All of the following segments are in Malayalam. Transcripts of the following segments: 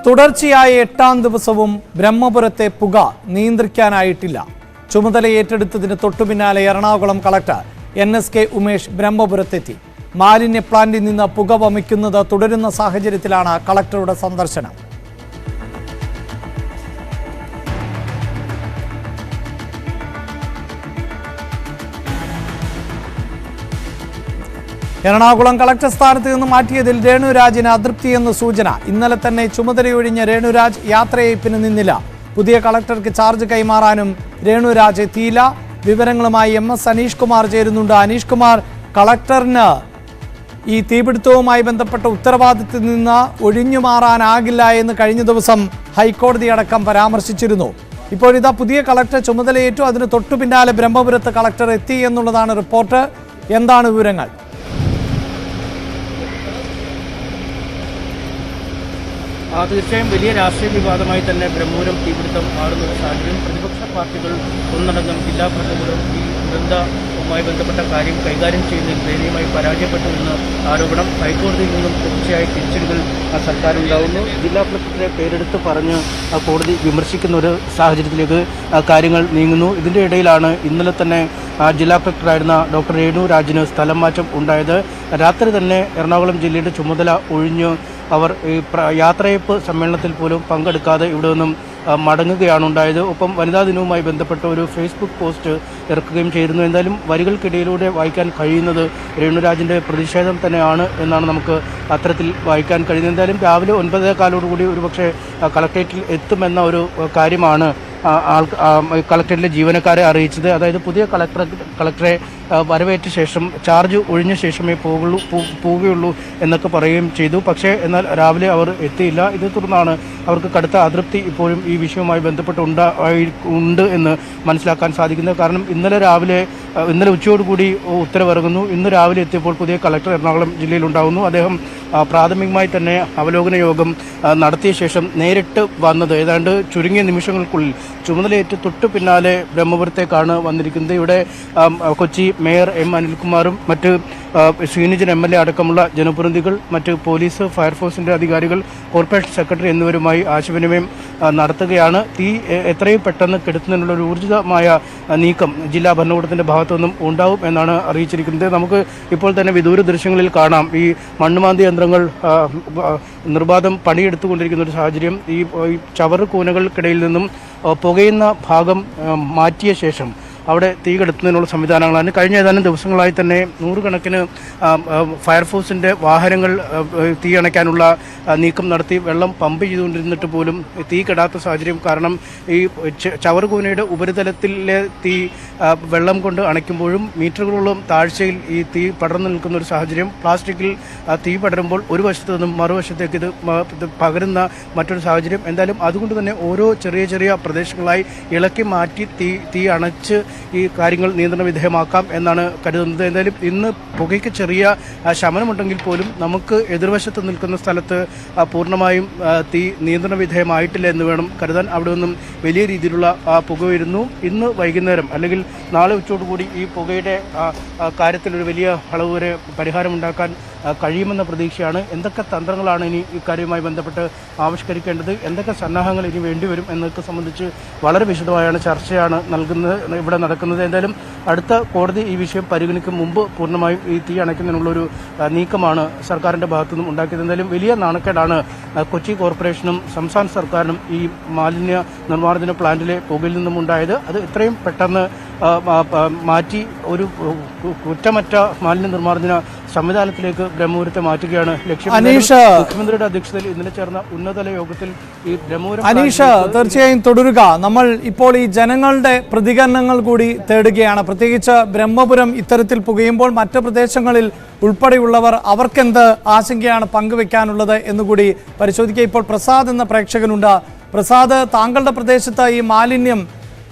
തുടർച്ചയായ 8ാം ദിവസവും ബ്രഹ്മപുരത്തെ പുക നിയന്ത്രിക്കാനായിട്ടില്ല. ചുമതല ഏറ്റെടുത്തതിന് തൊട്ടുപിന്നാലെ എറണാകുളം കളക്ടർ NSK ഉമേഷ് ബ്രഹ്മപുരത്തെത്തി. മാലിന്യ പ്ലാന്റിൽ നിന്ന് പുക വമിക്കുന്നത് തുടരുന്ന സാഹചര്യത്തിലാണ് കളക്ടറുടെ സന്ദർശനം. എറണാകുളം കളക്ടർ സ്ഥാനത്ത് നിന്ന് മാറ്റിയതിൽ രേണുരാജിന് അതൃപ്തിയെന്ന് സൂചന. ഇന്നലെ തന്നെ ചുമതലയൊഴിഞ്ഞ രേണുരാജ് യാത്രയയപ്പിന് നിന്നില്ല. പുതിയ കളക്ടർക്ക് ചാർജ് കൈമാറാനും രേണുരാജ് എത്തിയില്ല. വിവരങ്ങളുമായി MS അനീഷ് കുമാർ ചേരുന്നുണ്ട്. അനീഷ് കുമാർ, കളക്ടറിന് ഈ തീപിടുത്തവുമായി ബന്ധപ്പെട്ട ഉത്തരവാദിത്തത്തിൽ നിന്ന് ഒഴിഞ്ഞു മാറാനാകില്ല എന്ന് കഴിഞ്ഞ ദിവസം ഹൈക്കോടതി അടക്കം പരാമർശിച്ചിരുന്നു. ഇപ്പോഴിതാ പുതിയ കളക്ടർ ചുമതലയേറ്റു. അതിന് തൊട്ടു പിന്നാലെ ബ്രഹ്മപുരത്ത് കളക്ടർ എത്തി എന്നുള്ളതാണ് റിപ്പോർട്ട്. എന്താണ് വിവരങ്ങൾ? തീർച്ചയായും വലിയ രാഷ്ട്രീയ വിവാദമായി തന്നെ ബ്രഹ്മപുരം തീപിടുത്തം മാറുന്ന ഒരു സാഹചര്യം. പ്രതിപക്ഷ പാർട്ടികൾ ഒന്നടങ്കം ജില്ലാ ഭരണകൂടം ഈ ദുരന്തവുമായി ബന്ധപ്പെട്ട കാര്യം കൈകാര്യം ചെയ്യുന്നതിൽ ദയനീയമായി പരാജയപ്പെട്ടു എന്ന ആരോപണം. ഹൈക്കോടതിയിൽ നിന്നും തുടർച്ചയായ തിരിച്ചടികൾ സർക്കാരുണ്ടാവുന്നു. ജില്ലാ കളക്ടറെ പേരെടുത്ത് പറഞ്ഞ് കോടതി വിമർശിക്കുന്ന ഒരു സാഹചര്യത്തിലേക്ക് കാര്യങ്ങൾ നീങ്ങുന്നു. ഇതിൻ്റെ ഇടയിലാണ് ഇന്നലെ തന്നെ ജില്ലാ കളക്ടറായിരുന്ന ഡോക്ടർ രേണുരാജിന് സ്ഥലം മാറ്റം ഉണ്ടായത്. രാത്രി തന്നെ എറണാകുളം ജില്ലയുടെ ചുമതല ഒഴിഞ്ഞ് അവർ യാത്രയപ്പ് സമ്മേളനത്തിൽ പോലും പങ്കെടുക്കാതെ ഇവിടെ നിന്നും മടങ്ങുകയാണ് ഉണ്ടായത്. ഒപ്പം വനിതാ ദിനവുമായി ബന്ധപ്പെട്ട ഒരു ഫേസ്ബുക്ക് പോസ്റ്റ് ഇറക്കുകയും ചെയ്തിരുന്നു. എന്തായാലും വരികൾക്കിടയിലൂടെ വായിക്കാൻ കഴിയുന്നത് രേണുരാജിൻ്റെ പ്രതിഷേധം തന്നെയാണ് എന്നാണ് നമുക്ക് അത്തരത്തിൽ വായിക്കാൻ കഴിയുന്നത്. എന്തായാലും രാവിലെ 9:15 ഒരുപക്ഷെ കളക്ടറേറ്റിൽ എത്തുമെന്ന ഒരു കാര്യമാണ് കളക്ടറേറ്റിലെ ജീവനക്കാരെ അറിയിച്ചത്. അതായത് പുതിയ കളക്ടറെ വരവേറ്റ ശേഷം ചാർജ് ഒഴിഞ്ഞ ശേഷമേ പോവുകയുള്ളൂ എന്നൊക്കെ പറയുകയും ചെയ്തു. പക്ഷേ എന്നാൽ രാവിലെ അവർ എത്തിയില്ല. ഇതേ തുടർന്നാണ് അവർക്ക് കടുത്ത അതൃപ്തി ഇപ്പോഴും ഈ വിഷയവുമായി ബന്ധപ്പെട്ട് എന്ന് മനസ്സിലാക്കാൻ സാധിക്കുന്നത്. കാരണം ഇന്നലെ ഉച്ചയോടുകൂടി ഉത്തരവിറങ്ങുന്നു. ഇന്ന് രാവിലെ എത്തിയപ്പോൾ പുതിയ കളക്ടർ എറണാകുളം ജില്ലയിലുണ്ടാകുന്നു. അദ്ദേഹം പ്രാഥമികമായി തന്നെ അവലോകന യോഗം നടത്തിയ ശേഷം നേരിട്ട് വന്നത് ഏതാണ്ട് ചുരുങ്ങിയ നിമിഷങ്ങൾക്കുള്ളിൽ ചുമതലയേറ്റ് തൊട്ടു പിന്നാലെ ബ്രഹ്മപുരത്തേക്കാണ് വന്നിരിക്കുന്നത്. ഇവിടെ കൊച്ചി മേയർ M അനിൽകുമാറും മറ്റ് ശ്രീനിജൻ MLA അടക്കമുള്ള ജനപ്രതിനിധികൾ, മറ്റ് പോലീസ്, ഫയർഫോഴ്സിൻ്റെ അധികാരികൾ, കോർപ്പറേഷൻ സെക്രട്ടറി എന്നിവരുമായി ആശയവിനിമയം നടത്തുകയാണ്. തീ എത്രയും പെട്ടെന്ന് കെടുത്തുന്നതിനുള്ള ഒരു ഊർജിതമായ നീക്കം ജില്ലാ ഭരണകൂടത്തിൻ്റെ ഭാഗത്തുനിന്നും ഉണ്ടാവും എന്നാണ് അറിയിച്ചിരിക്കുന്നത്. നമുക്ക് ഇപ്പോൾ തന്നെ വിദൂര ദൃശ്യങ്ങളിൽ കാണാം ഈ മണ്ണുമാന്തി യന്ത്രങ്ങൾ നിർബാധം പണിയെടുത്തുകൊണ്ടിരിക്കുന്ന ഒരു സാഹചര്യം. ഈ ചവറ് കൂനകൾക്കിടയിൽ നിന്നും പുകയുന്ന ഭാഗം മാറ്റിയ ശേഷം അവിടെ തീ കെടുത്തുന്നതിനുള്ള സംവിധാനങ്ങളാണ്. കഴിഞ്ഞ ഏതാനും ദിവസങ്ങളായി തന്നെ നൂറുകണക്കിന് ഫയർഫോഴ്സിൻ്റെ വാഹനങ്ങൾ തീ അണയ്ക്കാനുള്ള നീക്കം നടത്തി വെള്ളം പമ്പ് ചെയ്തുകൊണ്ടിരുന്നിട്ട് പോലും തീ കെടാത്ത സാഹചര്യം. കാരണം ഈ ചവറുകൂനയുടെ ഉപരിതലത്തിലെ തീ വെള്ളം കൊണ്ട് അണയ്ക്കുമ്പോഴും മീറ്ററുകളോളം താഴ്ചയിൽ ഈ തീ പടർന്നു നിൽക്കുന്ന ഒരു സാഹചര്യം. പ്ലാസ്റ്റിക്കിൽ തീ പടരുമ്പോൾ ഒരു വശത്ത് നിന്നും മറുവശത്തേക്ക് ഇത് പകരുന്ന മറ്റൊരു സാഹചര്യം. എന്തായാലും അതുകൊണ്ട് തന്നെ ഓരോ ചെറിയ പ്രദേശങ്ങളായി ഇളക്കി മാറ്റി തീ അണച്ച് ഈ കാര്യങ്ങൾ നിയന്ത്രണ വിധേയമാക്കാം എന്നാണ് കരുതുന്നത്. എന്തായാലും ഇന്ന് പുകയ്ക്ക് ചെറിയ ശമനമുണ്ടെങ്കിൽ പോലും നമുക്ക് എതിർവശത്ത് നിൽക്കുന്ന സ്ഥലത്ത് പൂർണ്ണമായും തീ നിയന്ത്രണ വിധേയമായിട്ടില്ല എന്ന് വേണം കരുതാൻ. അവിടെ നിന്നും വലിയ രീതിയിലുള്ള പുക വരുന്നു. ഇന്ന് വൈകുന്നേരം അല്ലെങ്കിൽ നാളെ ഉച്ചയോടുകൂടി ഈ പുകയുടെ കാര്യത്തിൽ ഒരു വലിയ അളവ് വരെ പരിഹാരമുണ്ടാക്കാൻ കഴിയുമെന്ന പ്രതീക്ഷയാണ്. എന്തൊക്കെ തന്ത്രങ്ങളാണ് ഇനി ഇക്കാര്യവുമായി ബന്ധപ്പെട്ട് ആവിഷ്കരിക്കേണ്ടത്, എന്തൊക്കെ സന്നാഹങ്ങൾ ഇനി വേണ്ടിവരും എന്നതൊക്കെ സംബന്ധിച്ച് വളരെ വിശദമായാണ് ചർച്ചയാണ് ഇവിടെ നടക്കുന്നത്. എന്തായാലും അടുത്ത കോടതി ഈ വിഷയം പരിഗണിക്കും മുമ്പ് പൂർണ്ണമായും ഈ തീ അണയ്ക്കുന്നതിനുള്ളൊരു നീക്കമാണ് സർക്കാരിൻ്റെ ഭാഗത്തുനിന്നും ഉണ്ടാക്കിയത്. എന്തായാലും വലിയ നാണക്കേടാണ് കൊച്ചി കോർപ്പറേഷനും സംസ്ഥാന സർക്കാരിനും ഈ മാലിന്യ നിർമ്മാർജ്ജന പ്ലാന്റിലെ പുകയിൽ നിന്നും ഉണ്ടായത്. അത് എത്രയും പെട്ടെന്ന് മാറ്റി ഒരു കുറ്റമറ്റ മാലിന്യ നിർമ്മാർജ്ജന സംവിധാനത്തിലേക്ക് ബ്രഹ്മപുരത്തെ മാറ്റുകയാണ് ലക്ഷ്യം. മുഖ്യമന്ത്രിയുടെ അധ്യക്ഷതയിൽ ഇന്നലെ ചേർന്ന ഉന്നതതല യോഗത്തിൽ ഈ ബ്രഹ്മപുരം തീർച്ചയായും തുടരുക. നമ്മൾ ഇപ്പോൾ ഈ ജനങ്ങളുടെ പ്രതികരണങ്ങൾ കൂടി തേടുകയാണ്. പ്രത്യേകിച്ച് ബ്രഹ്മപുരം ഇത്തരത്തിൽ പുകയുമ്പോൾ മറ്റ് പ്രദേശങ്ങളിൽ ഉൾപ്പെടെയുള്ളവർ അവർക്കെന്ത് ആശങ്കയാണ് പങ്കുവെക്കാനുള്ളത് എന്നുകൂടി പരിശോധിക്കുക. ഇപ്പോൾ പ്രസാദ് എന്ന പ്രേക്ഷകനുണ്ട്. പ്രസാദ്, താങ്കളുടെ പ്രദേശത്ത് ഈ മാലിന്യം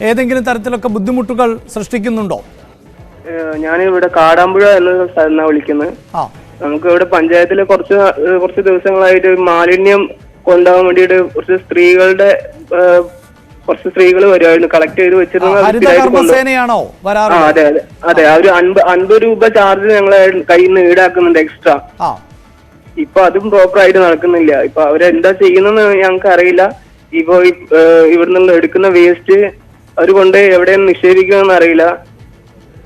ഏതെങ്കിലും തരത്തിലൊക്കെ ബുദ്ധിമുട്ടുകൾ സൃഷ്ടിക്കുന്നുണ്ടോ? ഞാനിവിടെ കാടാമ്പുഴ എന്ന സ്ഥലത്താണ് വിളിക്കുന്നത്. നമുക്ക് ഇവിടെ പഞ്ചായത്തില് കുറച്ച് ദിവസങ്ങളായിട്ട് മാലിന്യം കൊണ്ടുപോകാൻ വേണ്ടിയിട്ട് കുറച്ച് സ്ത്രീകൾ വരുമായിരുന്നു. കളക്ട് ചെയ്ത് വെച്ചിരുന്ന അതെ. ഒരു 50 രൂപ ചാർജ് ഞങ്ങളെ കയ്യിൽ നിന്ന് ഈടാക്കുന്നുണ്ട് എക്സ്ട്രാ. ഇപ്പൊ അതും പ്രോപ്പർ ആയിട്ട് നടക്കുന്നില്ല. ഇപ്പൊ അവരെന്താ ചെയ്യുന്നെന്ന് ഞങ്ങൾക്ക് അറിയില്ല. ഇപ്പൊ ഇവിടുന്ന് എടുക്കുന്ന വേസ്റ്റ് അവർ കൊണ്ട് എവിടെയും നിക്ഷേപിക്കുമെന്ന് അറിയില്ല.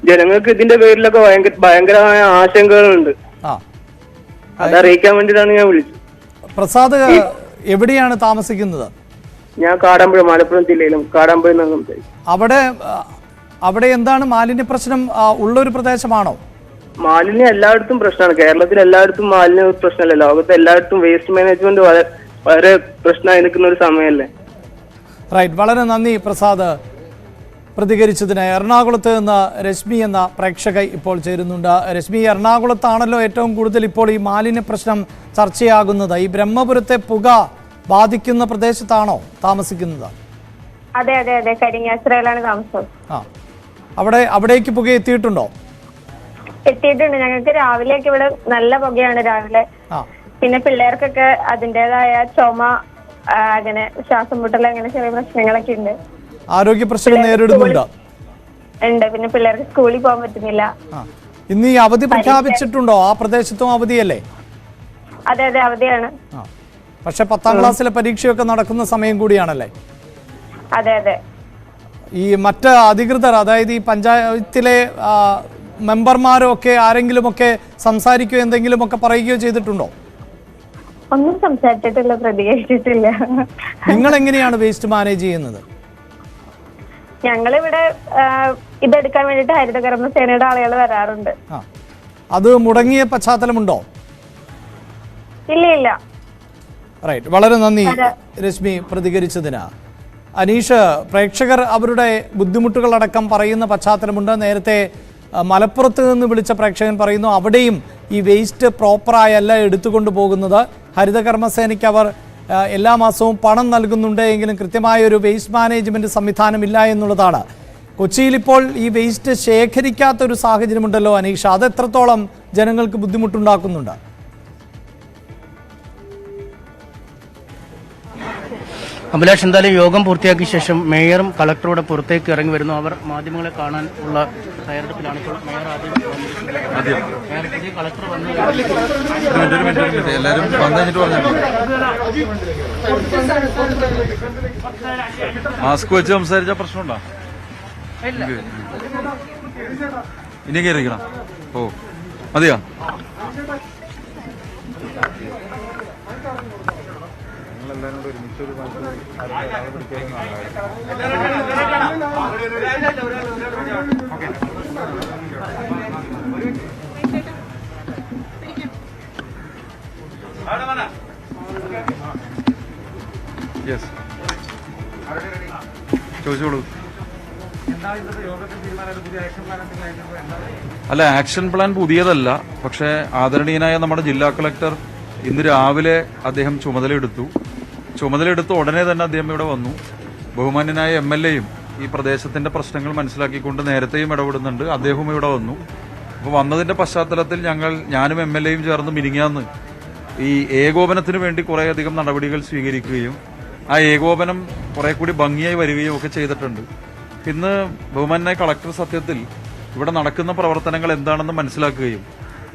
ജനങ്ങൾക്ക് ഇതിന്റെ പേരിലൊക്കെ ഭയങ്കരമായ ആശങ്കകളുണ്ട്. അതറിയിക്കാൻ വേണ്ടിയിട്ടാണ് ഞാൻ വിളിച്ചത്. പ്രസാദ് എവിടെയാണ് താമസിക്കുന്നത്? ഞാൻ കാടാമ്പുഴ, മലപ്പുറം ജില്ലയിലും കാടാമ്പുഴ അവിടെ എന്താണ് മാലിന്യ പ്രശ്നം ഉള്ളൊരു പ്രദേശമാണോ? മാലിന്യം എല്ലായിടത്തും പ്രശ്നമാണ്. കേരളത്തിൽ എല്ലായിടത്തും മാലിന്യ പ്രശ്നമല്ല. ലോകത്ത് എല്ലായിടത്തും വേസ്റ്റ് മാനേജ്മെന്റ് വളരെ പ്രശ്നമായി നിൽക്കുന്ന ഒരു സമയമല്ലേ. റൈറ്റ്, വളരെ നന്ദി പ്രസാദ് പ്രതികരിച്ചതിന്. എറണാകുളത്ത് നിന്ന് രശ്മി എന്ന പ്രേക്ഷക ഇപ്പോൾ ചേരുന്നുണ്ട്. രശ്മി, എറണാകുളത്താണല്ലോ ഏറ്റവും കൂടുതൽ ഇപ്പോൾ ഈ മാലിന്യ പ്രശ്നം ചർച്ചയാകുന്നത്. ഈ ബ്രഹ്മപുരത്തെ പുക ബാധിക്കുന്ന പ്രദേശത്താണോ താമസിക്കുന്നത്? അതെ അതെ അതെ, കരിങ്ങാശ്രയിലാണ് താമസം. അവിടേക്ക് പുക എത്തിയിട്ടുണ്ടോ? എത്തിയിട്ടുണ്ട്. ഞങ്ങൾക്ക് രാവിലെയൊക്കെ ഇവിടെ നല്ല പുകയാണ് രാവിലെ. പിന്നെ പിള്ളേർക്കൊക്കെ അതിൻ്റെതായ ചുമ, അങ്ങനെ ശ്വാസം മുട്ടൽ, അങ്ങനെ ചെറിയ പ്രശ്നങ്ങളൊക്കെ ഉണ്ട്. ആരോഗ്യ പ്രശ്നം നേരിടുന്നുണ്ട്. പിന്നെ പിള്ളേർക്ക് സ്കൂളിൽ പോകാൻ പറ്റുന്നില്ല. ഇന്ന് ഈ അവധി പ്രഖ്യാപിച്ചിട്ടുണ്ടോ? ആ പ്രദേശത്തും അവധിയല്ലേ? അതെ അതെ, അവധിയാണ്. പക്ഷെ 10ാം ക്ലാസ്സിലെ പരീക്ഷയൊക്കെ നടക്കുന്ന സമയം കൂടിയാണല്ലേ? അതെ അതെ. ഈ മറ്റ് അധികൃതർ, അതായത് ഈ പഞ്ചായത്തിലെ മെമ്പർമാരോ ഒക്കെ ആരെങ്കിലുമൊക്കെ സംസാരിക്കുകയോ എന്തെങ്കിലുമൊക്കെ പറയുകയോ ചെയ്തിട്ടുണ്ടോ? ഒന്നും സംസാരിച്ചിട്ടില്ല, പ്രതികരിച്ചിട്ടില്ല. നിങ്ങൾ എങ്ങനെയാണ് വേസ്റ്റ് മാനേജ് ചെയ്യുന്നത്? ഞങ്ങളിവിടെ ഇതെടുക്കാൻ വേണ്ടിട്ട് ഹരിതകർമ്മസേനയുടെ ആളുകൾ വരാറുണ്ട്. അത് മുടങ്ങിയ പശ്ചാത്തലമുണ്ടോ? ഇല്ല ഇല്ല. റൈറ്റ്, വളരെ നന്ദി രശ്മി പ്രതികരിച്ചതിന്. അനീഷ്, പ്രേക്ഷകർ അവരുടെ ബുദ്ധിമുട്ടുകളടക്കം പറയുന്ന പശ്ചാത്തലമുണ്ട്. നേരത്തെ മലപ്പുറത്ത് നിന്ന് വിളിച്ച പ്രേക്ഷകൻ പറയുന്നു അവിടെയും ഈ വേസ്റ്റ് പ്രോപ്പറായല്ല എടുത്തുകൊണ്ട് പോകുന്നത്. ഹരിതകർമ്മസേനയ്ക്ക് അവർ എല്ലാ മാസവും പണം നൽകുന്നുണ്ട് എങ്കിലും കൃത്യമായൊരു വേസ്റ്റ് മാനേജ്മെൻറ്റ് സംവിധാനമില്ല എന്നുള്ളതാണ്. കൊച്ചിയിൽ ഇപ്പോൾ ഈ വേസ്റ്റ് ശേഖരിക്കാത്തൊരു സാഹചര്യമുണ്ടല്ലോ അനീഷ്, അത് എത്രത്തോളം ജനങ്ങൾക്ക് ബുദ്ധിമുട്ടുണ്ടാക്കുന്നുണ്ട്? അഭിലാഷ്, എന്തായാലും യോഗം പൂർത്തിയാക്കിയ ശേഷം മേയറും കളക്ടറുടെ പുറത്തേക്ക് ഇറങ്ങി വരുന്നു. അവർ മാധ്യമങ്ങളെ കാണാൻ ഉള്ള തയ്യാറെടുപ്പിലാണ്. ഇപ്പോൾ മേയർ ആദ്യം കളക്ടർ വന്നു. എല്ലാവരും വന്നിട്ട് പറഞ്ഞു മാസ്ക് വെച്ച് സംസാരിച്ച പ്രശ്നമുണ്ടോ? ഇനി കയറിക്കണം. ഓ മതിയോ? യെസ്, ചോദിച്ചോളൂ. അല്ല, ആക്ഷൻ പ്ലാൻ പുതിയതല്ല. പക്ഷേ ആദരണീയനായ നമ്മുടെ ജില്ലാ കളക്ടർ ഇന്ന് രാവിലെ അദ്ദേഹം ചുമതലയെടുത്ത് ഉടനെ തന്നെ അദ്ദേഹം ഇവിടെ വന്നു. ബഹുമാന്യനായ MLA-യും ഈ പ്രദേശത്തിന്റെ പ്രശ്നങ്ങൾ മനസ്സിലാക്കിക്കൊണ്ട് നേരത്തെയും ഇടപെടുന്നുണ്ട്. അദ്ദേഹവും ഇവിടെ വന്നു. അപ്പോൾ വന്നതിന്റെ പശ്ചാത്തലത്തിൽ ഞാനും MLA-യും ചേർന്ന് മിനിങ്ങാന്ന് ഈ ഏകോപനത്തിന് വേണ്ടി കുറേയധികം നടപടികൾ സ്വീകരിക്കുകയും ആ ഏകോപനം കുറെ കൂടി ഭംഗിയായി വരികയും ഒക്കെ ചെയ്തിട്ടുണ്ട്. ഇന്ന് ബഹുമാന്യനായ കളക്ടർ സത്യത്തിൽ ഇവിടെ നടക്കുന്ന പ്രവർത്തനങ്ങൾ എന്താണെന്ന് മനസ്സിലാക്കുകയും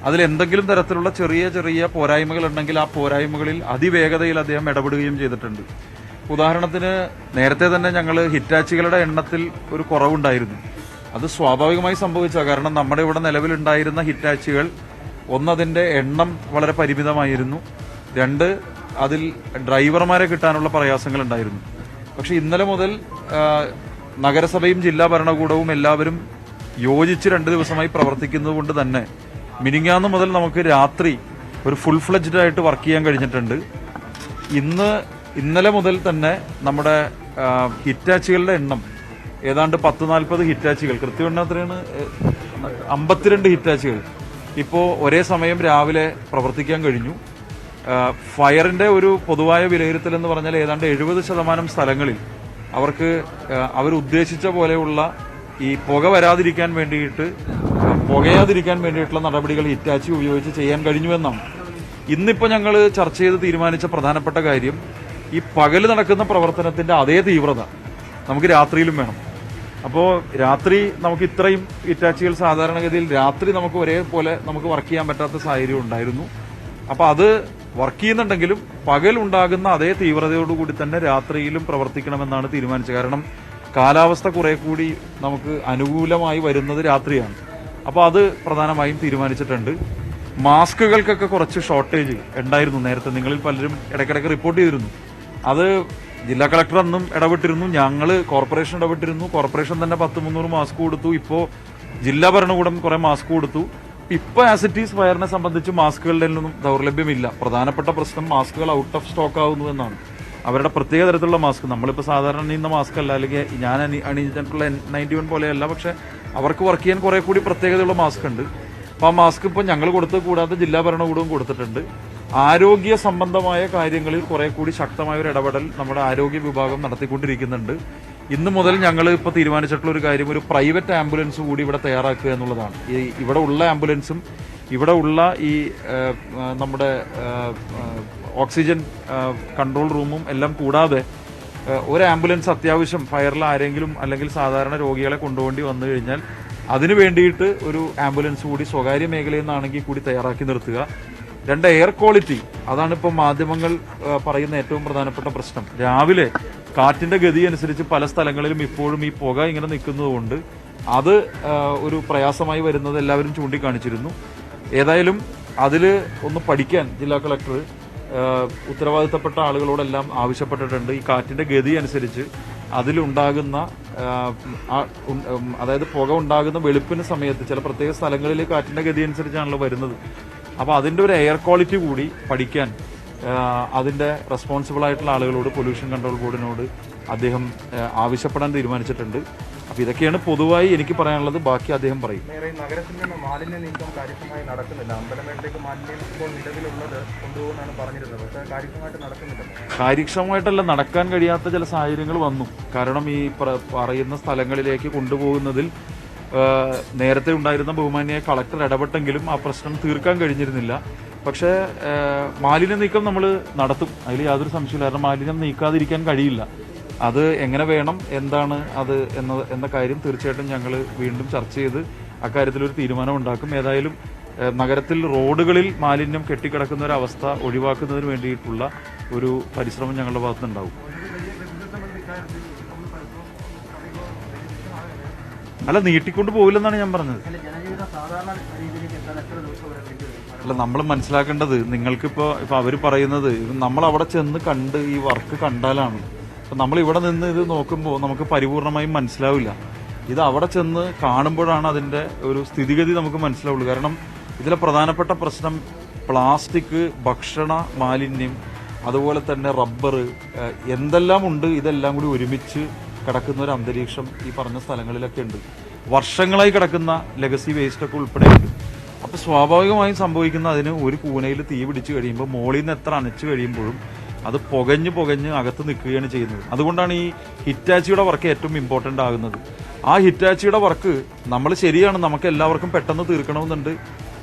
അതിലെന്തെങ്കിലും തരത്തിലുള്ള ചെറിയ ചെറിയ പോരായ്മകൾ ഉണ്ടെങ്കിൽ ആ പോരായ്മകളിൽ അതിവേഗതയിൽ അദ്ദേഹം ഇടപെടുകയും ചെയ്തിട്ടുണ്ട്. ഉദാഹരണത്തിന് നേരത്തെ തന്നെ ഞങ്ങൾ ഹിറ്റാച്ചികളുടെ എണ്ണത്തിൽ ഒരു കുറവുണ്ടായിരുന്നു. അത് സ്വാഭാവികമായി സംഭവിച്ച കാരണം നമ്മുടെ ഇവിടെ നിലവിലുണ്ടായിരുന്ന ഹിറ്റാച്ചികൾ ഒന്നതിന്റെ എണ്ണം വളരെ പരിമിതമായിരുന്നു, രണ്ട് അതിൽ ഡ്രൈവർമാരെ കിട്ടാനുള്ള പ്രയാസങ്ങൾ ഉണ്ടായിരുന്നു. പക്ഷെ ഇന്നലെ മുതൽ നഗരസഭയും ജില്ലാ ഭരണകൂടവും എല്ലാവരും യോജിച്ച് 2 ദിവസമായി പ്രവർത്തിക്കുന്നത് കൊണ്ട് തന്നെ മിനിങ്ങാന്ന് മുതൽ നമുക്ക് രാത്രി ഒരു ഫുൾ ഫ്ലെഡ്ജ്ഡ് ആയിട്ട് വർക്ക് ചെയ്യാൻ കഴിഞ്ഞിട്ടുണ്ട്. ഇന്നലെ മുതൽ തന്നെ നമ്മുടെ ഹിറ്റാച്ചികളുടെ എണ്ണം ഏതാണ്ട് 10-40 ഹിറ്റാച്ചികൾ, കൃത്യമെണ്ണത്തിനാണ് 52 ഹിറ്റാച്ചികൾ ഇപ്പോൾ ഒരേ സമയം രാവിലെ പ്രവർത്തിക്കാൻ കഴിഞ്ഞു. ഫയറിന്റെ ഒരു പൊതുവായ വിലയിരുത്തൽ എന്ന് പറഞ്ഞാൽ ഏതാണ്ട് 70% സ്ഥലങ്ങളിൽ അവർക്ക് അവരുദ്ദേശിച്ച പോലെയുള്ള ഈ പുകയാതിരിക്കാൻ വേണ്ടിയിട്ടുള്ള നടപടികൾ ഹിറ്റാച്ചി ഉപയോഗിച്ച് ചെയ്യാൻ കഴിഞ്ഞുവെന്നാണ്. ഇന്നിപ്പോൾ ഞങ്ങൾ ചർച്ച ചെയ്ത് തീരുമാനിച്ച പ്രധാനപ്പെട്ട കാര്യം ഈ പകല് നടക്കുന്ന പ്രവർത്തനത്തിന്റെ അതേ തീവ്രത നമുക്ക് രാത്രിയിലും വേണം. അപ്പോൾ രാത്രി നമുക്ക് ഇത്രയും ഹിറ്റാച്ചികൾ സാധാരണഗതിയിൽ രാത്രി നമുക്ക് ഒരേപോലെ നമുക്ക് വർക്ക് ചെയ്യാൻ പറ്റാത്ത സാഹചര്യം ഉണ്ടായിരുന്നു. അപ്പോൾ അത് വർക്ക് ചെയ്യുന്നുണ്ടെങ്കിലും പകലുണ്ടാകുന്ന അതേ തീവ്രതയോടുകൂടി തന്നെ രാത്രിയിലും പ്രവർത്തിക്കണമെന്നാണ് തീരുമാനിച്ചത്. കാരണം കാലാവസ്ഥ കുറെ കൂടി നമുക്ക് അനുകൂലമായി വരുന്നത് രാത്രിയാണ്. അപ്പോൾ അത് പ്രധാനമായും തീരുമാനിച്ചിട്ടുണ്ട്. മാസ്കുകൾക്കൊക്കെ കുറച്ച് ഷോർട്ടേജ് ഉണ്ടായിരുന്നു നേരത്തെ. നിങ്ങളിൽ പലരും ഇടയ്ക്കിടയ്ക്ക് റിപ്പോർട്ട് ചെയ്തിരുന്നു. അത് ജില്ലാ കളക്ടർ അന്നും ഇടപെട്ടിരുന്നു, ഞങ്ങൾ കോർപ്പറേഷൻ ഇടപെട്ടിരുന്നു. കോർപ്പറേഷൻ തന്നെ 100-300 മാസ്ക് കൊടുത്തു. ഇപ്പോൾ ജില്ലാ ഭരണകൂടം കുറെ മാസ്ക് കൊടുത്തു. ഇപ്പോൾ ആസ് ഇറ്റ് ഈസ് ഫയറിനെ സംബന്ധിച്ച് മാസ്കുകളുടെ ഒന്നും ദൗർലഭ്യമില്ല. പ്രധാനപ്പെട്ട പ്രശ്നം മാസ്കുകൾ ഔട്ട് ഓഫ് സ്റ്റോക്ക് ആകുന്നു എന്നാണ്. അവരുടെ പ്രത്യേക തരത്തിലുള്ള മാസ്ക്, നമ്മളിപ്പോൾ സാധാരണ അണിയുന്ന മാസ്ക് അല്ല, അല്ലെങ്കിൽ ഞാൻ അണിഞ്ഞിട്ടുള്ള N91 പോലെയല്ല, പക്ഷെ അവർക്ക് വർക്ക് ചെയ്യാൻ കുറെ കൂടി പ്രത്യേകതയുള്ള മാസ്ക് ഉണ്ട്. അപ്പോൾ ആ മാസ്ക് ഇപ്പോൾ ഞങ്ങൾ കൊടുത്തത് കൂടാതെ ജില്ലാ ഭരണകൂടവും കൊടുത്തിട്ടുണ്ട്. ആരോഗ്യ സംബന്ധമായ കാര്യങ്ങളിൽ കുറെ കൂടി ശക്തമായ ഒരു ഇടപെടൽ നമ്മുടെ ആരോഗ്യ വിഭാഗം നടത്തിക്കൊണ്ടിരിക്കുന്നുണ്ട്. ഇന്ന് മുതൽ ഞങ്ങൾ ഇപ്പോൾ തീരുമാനിച്ചിട്ടുള്ള ഒരു കാര്യം, ഒരു പ്രൈവറ്റ് ആംബുലൻസ് കൂടി ഇവിടെ തയ്യാറാക്കുക എന്നുള്ളതാണ്. ഇവിടെ ഉള്ള ആംബുലൻസും ഇവിടെ ഉള്ള ഈ നമ്മുടെ ഓക്സിജൻ കൺട്രോൾ റൂമും എല്ലാം കൂടാതെ ഒരു ആംബുലൻസ് അത്യാവശ്യം ഫയറിൽ ആരെങ്കിലും അല്ലെങ്കിൽ സാധാരണ രോഗികളെ കൊണ്ടുപോകേണ്ടി വന്നു കഴിഞ്ഞാൽ അതിനു വേണ്ടിയിട്ട് ഒരു ആംബുലൻസ് കൂടി സ്വകാര്യ മേഖലയിൽ നിന്നാണെങ്കിൽ കൂടി തയ്യാറാക്കി നിർത്തുക. 2, എയർ ക്വാളിറ്റി. അതാണ് ഇപ്പോൾ മാധ്യമങ്ങൾ പറയുന്ന ഏറ്റവും പ്രധാനപ്പെട്ട പ്രശ്നം. രാവിലെ കാറ്റിന്റെ ഗതി അനുസരിച്ച് പല സ്ഥലങ്ങളിലും ഇപ്പോഴും ഈ പുക ഇങ്ങനെ നിൽക്കുന്നതുകൊണ്ട് അത് ഒരു പ്രയാസമായി വരുന്നത് എല്ലാവരും ചൂണ്ടിക്കാണിച്ചിരുന്നു. ഏതായാലും അതിൽ ഒന്ന് പഠിക്കാൻ ജില്ലാ കളക്ടർ ഉത്തരവാദിത്തപ്പെട്ട ആളുകളോടെല്ലാം ആവശ്യപ്പെട്ടിട്ടുണ്ട്. ഈ കാറ്റിന്റെ ഗതി അനുസരിച്ച് അതിലുണ്ടാകുന്ന അതായത് പുക ഉണ്ടാകുന്ന വെളുപ്പിന് സമയത്ത് ചില പ്രത്യേക സ്ഥലങ്ങളിൽ കാറ്റിന്റെ ഗതി അനുസരിച്ചാണല്ലോ വരുന്നത്. അപ്പോൾ അതിൻ്റെ ഒരു എയർ ക്വാളിറ്റി കൂടി പഠിക്കാൻ അതിൻ്റെ റെസ്പോൺസിബിൾ ആയിട്ടുള്ള ആളുകളോട്, പൊല്യൂഷൻ കൺട്രോൾ ബോർഡിനോട് അദ്ദേഹം ആവശ്യപ്പെടാൻ തീരുമാനിച്ചിട്ടുണ്ട്. അപ്പോൾ ഇതൊക്കെയാണ് പൊതുവായി എനിക്ക് പറയാനുള്ളത്. ബാക്കി അദ്ദേഹം പറയും. നഗരത്തിൽ നിന്ന് മാലിന്യ നീക്കം കാര്യക്ഷമമായി നടക്കുന്നില്ല. അമ്പലമേട്ടിലേക്ക് മാലിന്യം ഇപ്പോൾ നിലവിലുള്ളത് കൊണ്ടുപോകുന്നതാണ് പറഞ്ഞിരുന്നത്, പക്ഷേ കാര്യക്ഷമമായിട്ട് നടക്കുന്നില്ല. കാര്യക്ഷമമായിട്ടല്ല, നടക്കാൻ കഴിയാത്ത ചില സാഹചര്യങ്ങൾ വന്നു. കാരണം ഈ പറയുന്ന സ്ഥലങ്ങളിലേക്ക് കൊണ്ടുപോകുന്നതിൽ നേരത്തെ ഉണ്ടായിരുന്ന ബഹുമാന്യായ കളക്ടർ ഇടപെട്ടെങ്കിലും ആ പ്രശ്നം തീർക്കാൻ കഴിഞ്ഞിരുന്നില്ല. പക്ഷേ മാലിന്യ നീക്കം നമ്മൾ നടത്തും, അതിൽ യാതൊരു സംശയമില്ല. കാരണം മാലിന്യം നീക്കാതിരിക്കാൻ കഴിയില്ല. അത് എങ്ങനെ വേണം, എന്താണ് അത് എന്ന കാര്യം തീർച്ചയായിട്ടും ഞങ്ങൾ വീണ്ടും ചർച്ച ചെയ്ത് അക്കാര്യത്തിലൊരു തീരുമാനം ഉണ്ടാക്കും. ഏതായാലും നഗരത്തിൽ റോഡുകളിൽ മാലിന്യം കെട്ടിക്കിടക്കുന്ന ഒരു അവസ്ഥ ഒഴിവാക്കുന്നതിന് വേണ്ടിയിട്ടുള്ള ഒരു പരിശ്രമം ഞങ്ങളുടെ ഭാഗത്തുനിന്നുണ്ടാവും. അല്ല, നീട്ടിക്കൊണ്ട് പോകില്ലെന്നാണ് ഞാൻ പറഞ്ഞത്. അല്ല, നമ്മൾ മനസ്സിലാക്കേണ്ടത്, നിങ്ങൾക്കിപ്പോൾ അവർ പറയുന്നത് നമ്മൾ അവിടെ ചെന്ന് കണ്ട് ഈ വർക്ക് കണ്ടാലാണ്. അപ്പം നമ്മൾ ഇവിടെ നിന്ന് ഇത് നോക്കുമ്പോൾ നമുക്ക് പരിപൂർണമായും മനസ്സിലാവില്ല. ഇത് അവിടെ ചെന്ന് കാണുമ്പോഴാണ് അതിൻ്റെ ഒരു സ്ഥിതിഗതി നമുക്ക് മനസ്സിലാവുള്ളൂ. കാരണം ഇതിലെ പ്രധാനപ്പെട്ട പ്രശ്നം പ്ലാസ്റ്റിക്, ഭക്ഷണ മാലിന്യം, അതുപോലെ തന്നെ റബ്ബർ, എന്തെല്ലാം ഉണ്ട്, ഇതെല്ലാം കൂടി ഒരുമിച്ച് കിടക്കുന്ന ഒരു അന്തരീക്ഷം ഈ പറഞ്ഞ സ്ഥലങ്ങളിലൊക്കെ ഉണ്ട്. വർഷങ്ങളായി കിടക്കുന്ന ലെഗസി വേസ്റ്റൊക്കെ ഉൾപ്പെടെയുണ്ട്. അപ്പോൾ സ്വാഭാവികമായും സംഭവിക്കുന്ന അതിന് ഒരു കൂനയിൽ തീ പിടിച്ച് കഴിയുമ്പോൾ മോളിൽ നിന്ന് എത്ര അണച്ചു കഴിയുമ്പോഴും അത് പുകഞ്ഞ് അകത്ത് നിൽക്കുകയാണ് ചെയ്യുന്നത്. അതുകൊണ്ടാണ് ഈ ഹിറ്റാച്ചിയുടെ വർക്ക് ഏറ്റവും ഇമ്പോർട്ടൻ്റ് ആകുന്നത്. ആ ഹിറ്റാച്ചിയുടെ വർക്ക് നമ്മൾ ശരിയാണ്, നമുക്ക് എല്ലാവർക്കും പെട്ടെന്ന് തീർക്കണമെന്നുണ്ട്.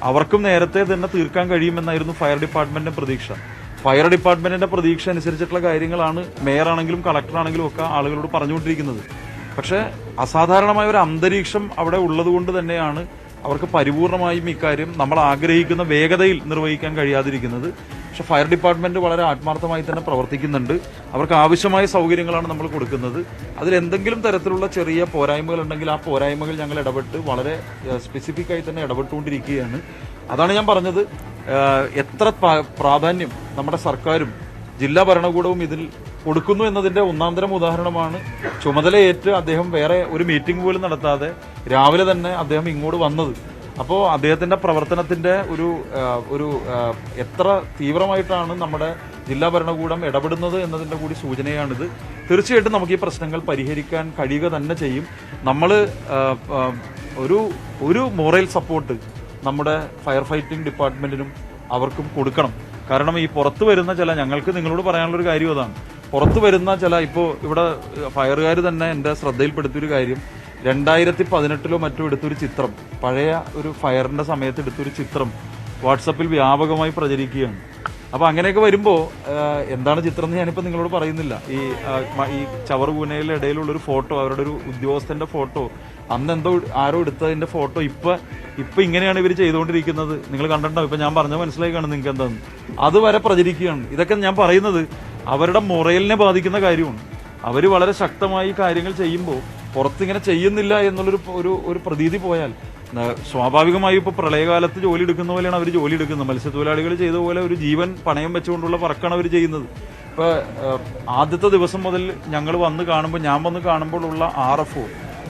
അവർക്കും നേരത്തെ തന്നെ തീർക്കാൻ കഴിയുമെന്നായിരുന്നു ഫയർ ഡിപ്പാർട്ട്മെന്റിന്റെ പ്രതീക്ഷ. ഫയർ ഡിപ്പാർട്ട്മെന്റിന്റെ പ്രതീക്ഷ അനുസരിച്ചിട്ടുള്ള കാര്യങ്ങളാണ് മേയറാണെങ്കിലും കളക്ടറാണെങ്കിലും ഒക്കെ ആളുകളോട് പറഞ്ഞുകൊണ്ടിരിക്കുന്നത്. പക്ഷേ അസാധാരണമായ ഒരു അന്തരീക്ഷം അവിടെ ഉള്ളതുകൊണ്ട് തന്നെയാണ് അവർക്ക് പരിപൂർണമായും ഇക്കാര്യം നമ്മൾ ആഗ്രഹിക്കുന്ന വേഗതയിൽ നിർവഹിക്കാൻ കഴിയാതിരിക്കുന്നത്. പക്ഷെ ഫയർ ഡിപ്പാർട്ട്മെന്റ് വളരെ ആത്മാർത്ഥമായി തന്നെ പ്രവർത്തിക്കുന്നുണ്ട്. അവർക്ക് ആവശ്യമായ സൗകര്യങ്ങളാണ് നമ്മൾ കൊടുക്കുന്നത്. അതിലെന്തെങ്കിലും തരത്തിലുള്ള ചെറിയ പോരായ്മകൾ ഉണ്ടെങ്കിൽ ആ പോരായ്മകൾ ഞങ്ങൾ ഇടപെട്ട് വളരെ സ്പെസിഫിക് ആയി തന്നെ ഇടപെട്ടുകൊണ്ടിരിക്കുകയാണ്. അതാണ് ഞാൻ പറഞ്ഞത്, എത്ര പ്രാധാന്യം നമ്മുടെ സർക്കാരും ജില്ലാ ഭരണകൂടവും ഇതിൽ കൊടുക്കുന്നു എന്നതിന്റെ ഒന്നാന്തരം ഉദാഹരണമാണ്. ചുമതലയേറ്റ് അദ്ദേഹം വേറെ ഒരു മീറ്റിംഗ് പോലും നടത്താതെ രാവിലെ തന്നെ അദ്ദേഹം ഇങ്ങോട്ട് വന്നത്. അപ്പോൾ അദ്ദേഹത്തിന്റെ പ്രവർത്തനത്തിന്റെ ഒരു എത്ര തീവ്രമായിട്ടാണ് നമ്മുടെ ജില്ലാ ഭരണകൂടം ഇടപെടുന്നത് എന്നതിന്റെ കൂടി സൂചനയാണിത്. തീർച്ചയായിട്ടും നമുക്ക് ഈ പ്രശ്നങ്ങൾ പരിഹരിക്കാൻ കഴിയുക തന്നെ ചെയ്യും. നമ്മൾ ഒരു മോറൽ സപ്പോർട്ട് നമ്മുടെ ഫയർ ഫൈറ്റിംഗ് ഡിപ്പാർട്ട്മെന്റിനും അവർക്കും കൊടുക്കണം. കാരണം ഈ പുറത്തു വരുന്ന ചില, ഞങ്ങൾക്ക് നിങ്ങളോട് പറയാനുള്ളൊരു കാര്യം അതാണ്, പുറത്തു വരുന്ന ചില, ഇപ്പോൾ ഇവിടെ ഫയറുകാർ തന്നെ എൻ്റെ ശ്രദ്ധയിൽപ്പെടുത്തിയൊരു കാര്യം, 2018 മറ്റോ എടുത്തൊരു ചിത്രം, പഴയ ഒരു ഫയറിന്റെ സമയത്ത് എടുത്തൊരു ചിത്രം വാട്സപ്പിൽ വ്യാപകമായി പ്രചരിക്കുകയാണ്. അപ്പോൾ അങ്ങനെയൊക്കെ വരുമ്പോൾ എന്താണ് ചിത്രം എന്ന് ഞാനിപ്പോൾ നിങ്ങളോട് പറയുന്നില്ല. ഈ ചവറുകൂനയുടെ ഇടയിലുള്ളൊരു ഫോട്ടോ, അവരുടെ ഒരു ഉദ്യോഗസ്ഥൻ്റെ ഫോട്ടോ, അന്ന് എന്തോ ആരോ എടുത്തതിൻ്റെ ഫോട്ടോ ഇപ്പം ഇങ്ങനെയാണ് ഇവർ ചെയ്തുകൊണ്ടിരിക്കുന്നത്. നിങ്ങൾ കണ്ടിട്ടുണ്ടാവും. ഇപ്പം ഞാൻ പറഞ്ഞാൽ മനസ്സിലായി കാണും നിങ്ങൾക്ക് എന്താണെന്ന്. അതുവരെ പ്രചരിക്കുകയാണ്. ഇതൊക്കെ ഞാൻ പറയുന്നത് അവരുടെ മൊറലിനെ ബാധിക്കുന്ന കാര്യമാണ്. അവർ വളരെ ശക്തമായി കാര്യങ്ങൾ ചെയ്യുമ്പോൾ പുറത്തിങ്ങനെ ചെയ്യുന്നില്ല എന്നുള്ളൊരു ഒരു പ്രതീതി പോയാൽ സ്വാഭാവികമായും ഇപ്പോൾ പ്രളയകാലത്ത് ജോലി എടുക്കുന്ന പോലെയാണ് അവർ ജോലി എടുക്കുന്നത്. മത്സ്യത്തൊഴിലാളികൾ ചെയ്ത പോലെ ഒരു ജീവൻ പണയം വെച്ചുകൊണ്ടുള്ള വർക്കാണ് അവർ ചെയ്യുന്നത്. ഇപ്പോൾ ആദ്യത്തെ ദിവസം മുതൽ ഞങ്ങൾ വന്ന് കാണുമ്പോൾ, ഞാൻ വന്ന് കാണുമ്പോഴുള്ള RFO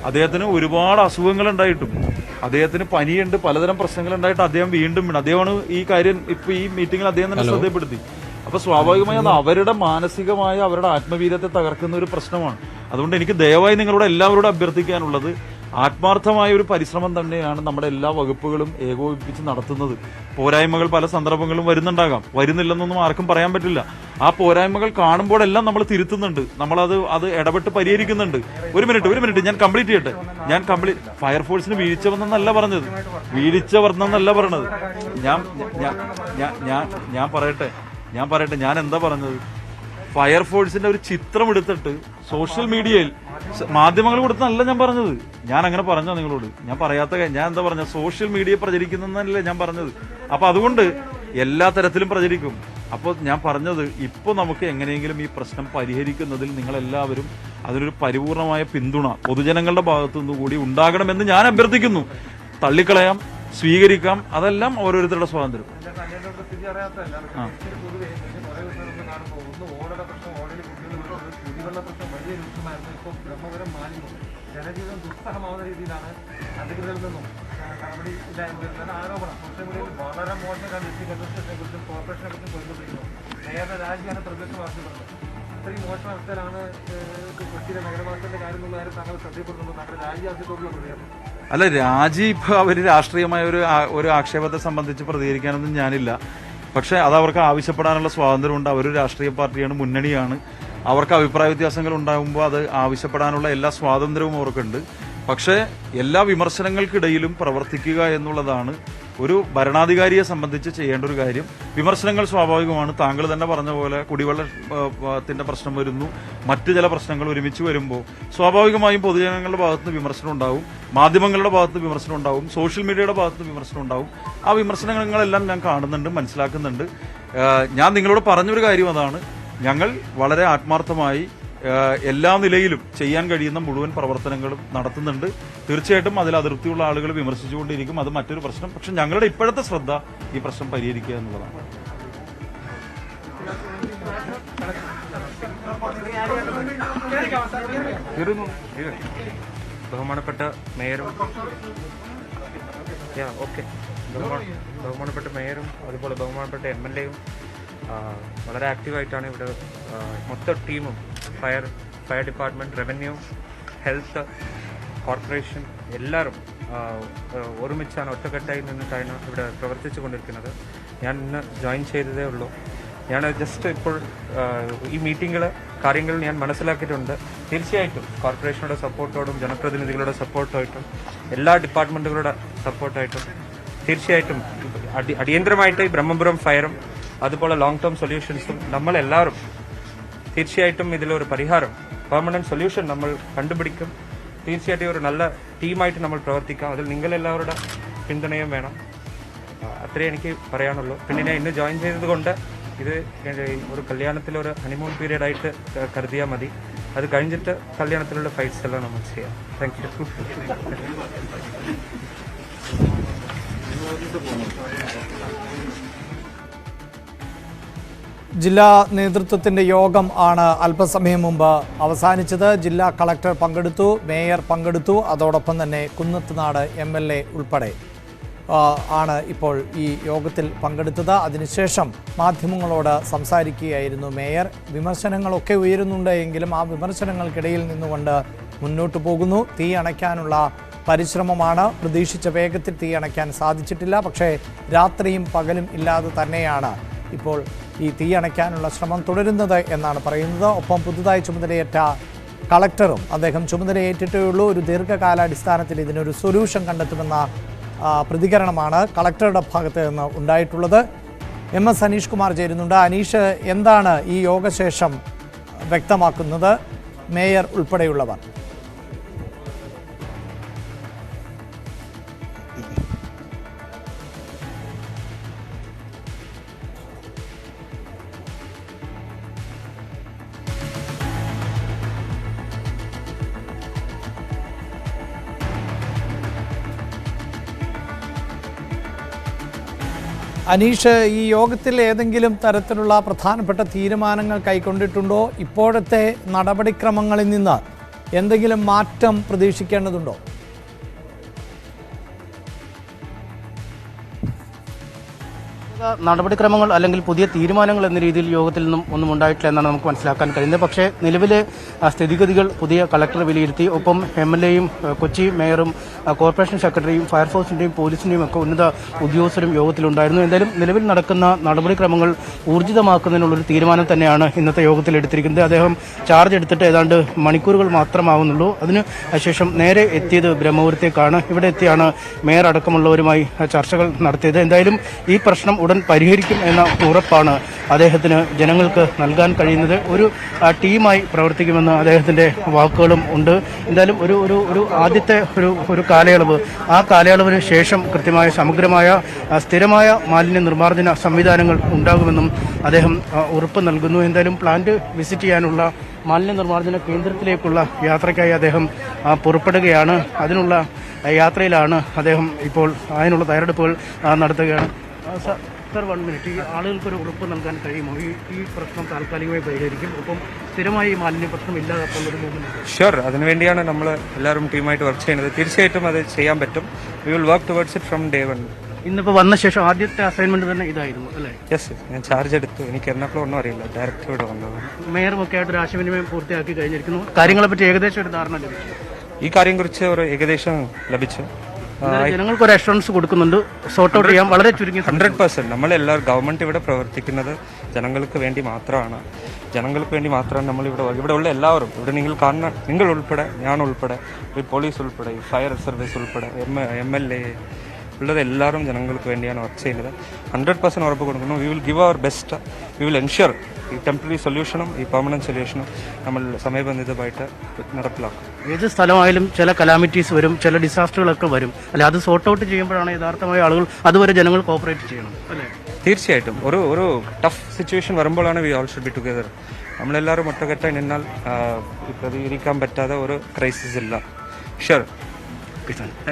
അദ്ദേഹത്തിന് ഒരുപാട് അസുഖങ്ങളുണ്ടായിട്ടും, അദ്ദേഹത്തിന് പനിയുണ്ട്, പലതരം പ്രശ്നങ്ങളുണ്ടായിട്ട് അദ്ദേഹം വീണ്ടും അദ്ദേഹമാണ് ഈ കാര്യം ഇപ്പോൾ ഈ മീറ്റിങ്ങിൽ അദ്ദേഹം തന്നെ ശ്രദ്ധപ്പെടുത്തി. അപ്പോൾ സ്വാഭാവികമായി അത് അവരുടെ മാനസികമായ അവരുടെ ആത്മവീര്യത്തെ തകർക്കുന്ന ഒരു പ്രശ്നമാണ്. അതുകൊണ്ട് എനിക്ക് ദയവായി നിങ്ങളോട് എല്ലാവരോടും അഭ്യർത്ഥിക്കാനുള്ളത്, ആത്മാർത്ഥമായ ഒരു പരിശ്രമം തന്നെയാണ് നമ്മുടെ എല്ലാ വകുപ്പുകളും ഏകോപിപ്പിച്ച് നടത്തുന്നത്. പോരായ്മകൾ പല സന്ദർഭങ്ങളും വരുന്നുണ്ടാകാം, വരുന്നില്ലെന്നൊന്നും ആർക്കും പറയാൻ പറ്റില്ല. ആ പോരായ്മകൾ കാണുമ്പോഴെല്ലാം നമ്മൾ തിരുത്തുന്നുണ്ട്, നമ്മളത് ഇടപെട്ട് പരിഹരിക്കുന്നുണ്ട്. ഒരു മിനിറ്റ് ഞാൻ കംപ്ലീറ്റ് ചെയ്യട്ടെ. ഫയർഫോഴ്സിന് വീഴ്ച വന്നെന്നല്ല പറഞ്ഞത്, ഞാൻ പറയട്ടെ ഞാൻ എന്താ പറഞ്ഞത്. ഫയർഫോഴ്സിന്റെ ഒരു ചിത്രം എടുത്തിട്ട് സോഷ്യൽ മീഡിയയിൽ മാധ്യമങ്ങൾ കൊടുത്തല്ല ഞാൻ പറഞ്ഞത്. ഞാൻ അങ്ങനെ പറഞ്ഞോ നിങ്ങളോട്? ഞാൻ എന്താ പറഞ്ഞത്? സോഷ്യൽ മീഡിയ പ്രചരിക്കുന്നതല്ലേ ഞാൻ പറഞ്ഞത്. അപ്പൊ അതുകൊണ്ട് എല്ലാ തരത്തിലും പ്രചരിക്കും. അപ്പോൾ ഞാൻ പറഞ്ഞത്, ഇപ്പോൾ നമുക്ക് എങ്ങനെയെങ്കിലും ഈ പ്രശ്നം പരിഹരിക്കുന്നതിൽ നിങ്ങളെല്ലാവരും അതിനൊരു പരിപൂർണമായ പിന്തുണ പൊതുജനങ്ങളുടെ ഭാഗത്തുനിന്ന് കൂടി ഉണ്ടാകണമെന്ന് ഞാൻ അഭ്യർത്ഥിക്കുന്നു. തള്ളിക്കളയാം, സ്വീകരിക്കാം, അതെല്ലാം ഓരോരുത്തരുടെ സ്വാതന്ത്ര്യം. ജനജീവിതം ദുസ്സഹമാവുന്ന രീതിയിലാണ് അധികൃതരിൽ നിന്നും നടപടി ഇല്ല എന്നതാണ് ആരോപണം. സോഷ്യൽ മീഡിയയിൽ വളരെ മോശം ഡിസ്ട്രിക്ട് അഡ്മിനിസ്ട്രേഷനെ കുറിച്ചും കോർപ്പറേഷനെ കുറിച്ചും പോയിക്കൊണ്ടിരിക്കുന്നു. മേയറുടെ രാജിയാണ് പ്രതിപക്ഷം ആവശ്യപ്പെടുന്നത്. ഇത്രയും മോശം അവസ്ഥയിലാണ് കൊച്ചിയിലെ നഗരവാസത്തിന്റെ കാര്യം എന്നുള്ള കാര്യം താങ്കൾ ശ്രദ്ധപ്പെടുന്നുണ്ടോ? താങ്കളുടെ രാജി ആവശ്യത്തോടുള്ള പ്രതികരണം? അല്ല, രാജി ഇപ്പോൾ അവർ രാഷ്ട്രീയമായ ഒരു ആക്ഷേപത്തെ സംബന്ധിച്ച് പ്രതികരിക്കാനൊന്നും ഞാനില്ല. പക്ഷേ അത് അവർക്ക് ആവശ്യപ്പെടാനുള്ള സ്വാതന്ത്ര്യമുണ്ട്. അവരൊരു രാഷ്ട്രീയ പാർട്ടിയാണ്, മുന്നണിയാണ്. അവർക്ക് അഭിപ്രായ വ്യത്യാസങ്ങൾ ഉണ്ടാകുമ്പോൾ അത് ആവശ്യപ്പെടാനുള്ള എല്ലാ സ്വാതന്ത്ര്യവും അവർക്കുണ്ട്. പക്ഷേ എല്ലാ വിമർശനങ്ങൾക്കിടയിലും പ്രവർത്തിക്കുക എന്നുള്ളതാണ് ഒരു ഭരണാധികാരിയെ സംബന്ധിച്ച് ചെയ്യേണ്ട ഒരു കാര്യം. വിമർശനങ്ങൾ സ്വാഭാവികമാണ്. താങ്കൾ തന്നെ പറഞ്ഞ പോലെ കുടിവെള്ളത്തിന്റെ പ്രശ്നം വരുന്നു, മറ്റു ചില പ്രശ്നങ്ങൾ ഒരുമിച്ച് വരുമ്പോൾ സ്വാഭാവികമായും പൊതുജനങ്ങളുടെ ഭാഗത്തുനിന്ന് വിമർശനം ഉണ്ടാവും, മാധ്യമങ്ങളുടെ ഭാഗത്തുനിന്ന് വിമർശനം ഉണ്ടാവും, സോഷ്യൽ മീഡിയയുടെ ഭാഗത്തുനിന്ന് വിമർശനം ഉണ്ടാവും. ആ വിമർശനങ്ങളെല്ലാം ഞാൻ കാണുന്നുണ്ട്, മനസ്സിലാക്കുന്നുണ്ട്. ഞാൻ നിങ്ങളോട് പറഞ്ഞൊരു കാര്യം അതാണ്, ഞങ്ങൾ വളരെ ആത്മാർത്ഥമായി എല്ലാ നിലയിലും ചെയ്യാൻ കഴിയുന്ന മുഴുവൻ പ്രവർത്തനങ്ങളും നടത്തുന്നുണ്ട്. തീർച്ചയായിട്ടും അതിൽ അതൃപ്തിയുള്ള ആളുകൾ വിമർശിച്ചുകൊണ്ടിരിക്കും, അത് മറ്റൊരു പ്രശ്നം. പക്ഷെ ഞങ്ങളുടെ ഇപ്പോഴത്തെ ശ്രദ്ധ ഈ പ്രശ്നം പരിഹരിക്കുക എന്നുള്ളതാണ്. ബഹുമാനപ്പെട്ട മേയറും ബഹുമാനപ്പെട്ട മേയറും അതുപോലെ ബഹുമാനപ്പെട്ട MLA-യും വളരെ ആക്റ്റീവായിട്ടാണ് ഇവിടെ മൊത്തം ടീമും fire department, revenue, health, corporation എല്ലാവരും ഒരുമിച്ചാണ്, ഒറ്റക്കെട്ടായി നിന്നിട്ടാണ് ഇവിടെ പ്രവർത്തിച്ചു കൊണ്ടിരിക്കുന്നത്. ഞാൻ ഇന്ന് ജോയിൻ ചെയ്തതേ ഉള്ളൂ. ഞാൻ ജസ്റ്റ് ഇപ്പോൾ ഈ മീറ്റിങ്ങിൽ കാര്യങ്ങൾ ഞാൻ മനസ്സിലാക്കിയിട്ടുണ്ട്. തീർച്ചയായിട്ടും കോർപ്പറേഷനുടെ സപ്പോർട്ടോടും ജനപ്രതിനിധികളുടെ സപ്പോർട്ടായിട്ടും എല്ലാ ഡിപ്പാർട്ട്മെൻറ്റുകളുടെ സപ്പോർട്ടായിട്ടും തീർച്ചയായിട്ടും അടിയന്തരമായിട്ട് ഈ ബ്രഹ്മപുരം ഫയറും അതുപോലെ ലോങ് ടേം സൊല്യൂഷൻസും നമ്മളെല്ലാവരും തീർച്ചയായിട്ടും ഇതിലൊരു പരിഹാരം, പെർമനന്റ് സൊല്യൂഷൻ നമ്മൾ കണ്ടുപിടിക്കും. തീർച്ചയായിട്ടും ഒരു നല്ല ടീമായിട്ട് നമ്മൾ പ്രവർത്തിക്കാം. അതിൽ നിങ്ങളെല്ലാവരുടെ പിന്തുണയും വേണം. അത്രേ എനിക്ക് പറയാനുള്ളൂ. പിന്നെ ഞാൻ ഇന്ന് ജോയിൻ ചെയ്തത് കൊണ്ട് ഇത് ഒരു കല്യാണത്തിലൊരു ഹണിമൂൺ പീരീഡ് ആയിട്ട് കരുതിയാൽ മതി. അത് കഴിഞ്ഞിട്ട് കല്യാണത്തിലുള്ള ഫൈറ്റ്സ് എല്ലാം നമ്മൾ ചെയ്യാം. Thank you. ജില്ലാ നേതൃത്വത്തിന്റെ യോഗം ആണ് അല്പസമയം മുമ്പ് അവസാനിച്ചത്. ജില്ലാ കളക്ടർ പങ്കെടുത്തു, മേയർ പങ്കെടുത്തു, അതോടൊപ്പം തന്നെ കുന്നത്തുനാട് MLA ഉൾപ്പെടെ ആണ് ഇപ്പോൾ ഈ യോഗത്തിൽ പങ്കെടുത്തത്. അതിനുശേഷം മാധ്യമങ്ങളോട് സംസാരിക്കുകയായിരുന്നു മേയർ. വിമർശനങ്ങളൊക്കെ ഉയരുന്നുണ്ട് എങ്കിലും ആ വിമർശനങ്ങൾക്കിടയിൽ നിന്നുകൊണ്ട് മുന്നോട്ട് പോകുന്നു. തീ അണയ്ക്കാനുള്ള പരിശ്രമമാണ്. പ്രതീക്ഷിച്ച വേഗത്തിൽ തീ അണയ്ക്കാൻ സാധിച്ചിട്ടില്ല. പക്ഷേ രാത്രിയും പകലും ഇല്ലാതെ തന്നെയാണ് ഇപ്പോൾ ഈ തീ അണയ്ക്കാനുള്ള ശ്രമം തുടരുന്നത് എന്നാണ് പറയുന്നത്. ഒപ്പം പുതുതായി ചുമതലയേറ്റ കളക്ടറും അദ്ദേഹം ചുമതലയേറ്റിട്ടേ ഉള്ളൂ, ഒരു ദീർഘകാലാടിസ്ഥാനത്തിൽ ഇതിനൊരു സൊല്യൂഷൻ കണ്ടെത്തുമെന്ന പ്രതികരണമാണ് കളക്ടറുടെ ഭാഗത്ത് നിന്ന് ഉണ്ടായിട്ടുള്ളത്. MS അനീഷ് കുമാർ ചേരുന്നുണ്ട്. അനീഷ്, എന്താണ് ഈ യോഗശേഷം വ്യക്തമാക്കുന്നത് മേയർ ഉൾപ്പെടെയുള്ളവർ? അനീഷ്, ഈ യോഗത്തിൽ ഏതെങ്കിലും തരത്തിലുള്ള പ്രധാനപ്പെട്ട തീരുമാനങ്ങൾ കൈക്കൊണ്ടിട്ടുണ്ടോ? ഇപ്പോഴത്തെ നടപടിക്രമങ്ങളിൽ നിന്ന് എന്തെങ്കിലും മാറ്റം പ്രതീക്ഷിക്കേണ്ടതുണ്ടോ? നടപടിക്രമങ്ങൾ അല്ലെങ്കിൽ പുതിയ തീരുമാനങ്ങൾ എന്ന രീതിയിൽ യോഗത്തിൽ നിന്നും ഒന്നും ഉണ്ടായിട്ടില്ല എന്നാണ് നമുക്ക് മനസ്സിലാക്കാൻ കഴിയുന്നത്. പക്ഷേ നിലവിലെ സ്ഥിതിഗതികൾ പുതിയ കളക്ടർ വിലയിരുത്തി. ഒപ്പം MLAയും കൊച്ചി മേയറും കോർപ്പറേഷൻ സെക്രട്ടറിയും ഫയർഫോഴ്സിന്റെയും പോലീസിന്റെയും ഒക്കെ ഉന്നത ഉദ്യോഗസ്ഥരും യോഗത്തിലുണ്ടായിരുന്നു. എന്തായാലും നിലവിൽ നടക്കുന്ന നടപടിക്രമങ്ങൾ ഊർജിതമാക്കുന്നതിനുള്ളൊരു തീരുമാനം തന്നെയാണ് ഇന്നത്തെ യോഗത്തിൽ എടുത്തിരിക്കുന്നത്. അദ്ദേഹം ചാർജ് എടുത്തിട്ട് ഏതാണ്ട് മണിക്കൂറുകൾ മാത്രമാവുന്നുള്ളൂ. അതിനുശേഷം നേരെ എത്തിയത് ബ്രഹ്മപുരത്തേക്കാണ്. ഇവിടെ എത്തിയാണ് മേയർ അടക്കമുള്ളവരുമായി ചർച്ചകൾ നടത്തിയത്. എന്തായാലും ഈ പ്രശ്നം ഉടൻ പരിഹരിക്കും എന്ന ഉറപ്പാണ് അദ്ദേഹത്തിന് ജനങ്ങൾക്ക് നൽകാൻ കഴിയുന്നത്. ഒരു ടീമായി പ്രവർത്തിക്കുമെന്ന് അദ്ദേഹത്തിന്റെ വാക്കുകളും ഉണ്ട്. എന്തായാലും ഒരു ആദ്യത്തെ ഒരു കാലയളവ്, ആ കാലയളവിന് ശേഷം കൃത്യമായ സമഗ്രമായ സ്ഥിരമായ മാലിന്യ നിർമ്മാർജ്ജന സംവിധാനങ്ങൾ ഉണ്ടാകുമെന്നും അദ്ദേഹം ഉറപ്പ് നൽകുന്നു. എന്തായാലും പ്ലാന്റ് വിസിറ്റ് ചെയ്യാനുള്ള മാലിന്യ നിർമ്മാർജ്ജന കേന്ദ്രത്തിലേക്കുള്ള യാത്രയ്ക്കായി അദ്ദേഹം പുറപ്പെടുകയാണ്. അതിനുള്ള യാത്രയിലാണ് അദ്ദേഹം ഇപ്പോൾ. അതിനുള്ള തയ്യാറെടുപ്പുകൾ നടത്തുകയാണ്. Sir, 1 minute. ഈ ആളുകൾക്കൊരു ഉറപ്പ് നൽകാൻ കഴിയുമോ? ഈ പ്രശ്നം താൽക്കാലികമായി പരിഹരിക്കും, ഒപ്പം സ്ഥിരമായി ഈ മാലിന്യ പ്രശ്നം ഇല്ലാതാക്കാനുള്ളൊരു മൂവ്മെന്റ്? ഷുവർ, അതിനുവേണ്ടിയാണ് നമ്മൾ എല്ലാവരും ടീമായിട്ട് വർക്ക് ചെയ്യുന്നത്. തീർച്ചയായിട്ടും അത് ചെയ്യാൻ പറ്റും. We will work towards it from day 1. ഇന്നിപ്പോൾ വന്ന ശേഷം ആദ്യത്തെ അസൈൻമെന്റ് തന്നെ ഇതായിരുന്നു അല്ലേ? യെസ്, ഞാൻ ചാർജ് എടുത്തു. എനിക്ക് എറണാകുളം ഒന്നും അറിയില്ല, ഡയറക്റ്റ് ഇവിടെ വന്നത്. മേയറും ഒക്കെ ആയിട്ട് ഒരു ആശയവിനിമയം പൂർത്തിയാക്കി കഴിഞ്ഞിരിക്കുന്നു. കാര്യങ്ങളെപ്പറ്റി ഏകദേശം ഒരു ധാരണ ലഭിച്ചു. ഈ കാര്യത്തെക്കുറിച്ച് ഒരു ഏകദേശം ലഭിച്ചു. ജനങ്ങൾക്ക് ഒരു അഷുറൻസ് കൊടുക്കുന്നുണ്ട്, സോർട്ട് ഔട്ട് ചെയ്യാൻ വളരെ ചുരുങ്ങി. 100% നമ്മളെല്ലാവരും ഗവൺമെന്റ് ഇവിടെ പ്രവർത്തിക്കുന്നത് ജനങ്ങൾക്ക് വേണ്ടി മാത്രമാണ്. ജനങ്ങൾക്ക് വേണ്ടി മാത്രമാണ് ഇവിടെ ഉള്ള എല്ലാവരും. ഇവിടെ നിങ്ങൾ ഉൾപ്പെടെ, ഞാൻ ഉൾപ്പെടെ, പോലീസ് ഉൾപ്പെടെ, ഫയർ സർവീസ് ഉൾപ്പെടെ, MLA ഉള്ളത് എല്ലാവരും ജനങ്ങൾക്ക് വേണ്ടിയാണ് വർക്ക് ചെയ്യുന്നത്. 100% ഉറപ്പ് കൊടുക്കുന്നു. We will give our best. We will ensure ഈ ടെമ്പററി സൊല്യൂഷനും ഈ പെർമനന്റ് സൊല്യൂഷനും നമ്മൾ സമയബന്ധിതമായിട്ട് നടപ്പിലാക്കും. ഏത് സ്ഥലമായാലും ചില കലാമിറ്റീസ് വരും, ചില ഡിസാസ്റ്ററുകളൊക്കെ വരും അല്ലെ? അത് സോർട്ട് ഔട്ട് ചെയ്യുമ്പോഴാണ് യഥാർത്ഥമായ ആളുകൾ, അതുവരെ ജനങ്ങൾ കോപ്പറേറ്റ് ചെയ്യണം അല്ലേ? തീർച്ചയായിട്ടും ഒരു ടഫ് സിറ്റുവേഷൻ വരുമ്പോഴാണ് we all should be together. നമ്മളെല്ലാവരും ഒറ്റക്കെട്ടായി നിന്നാൽ പ്രതികരിക്കാൻ പറ്റാതെ ഒരു ക്രൈസിസ് ഇല്ല. ഷുവർ.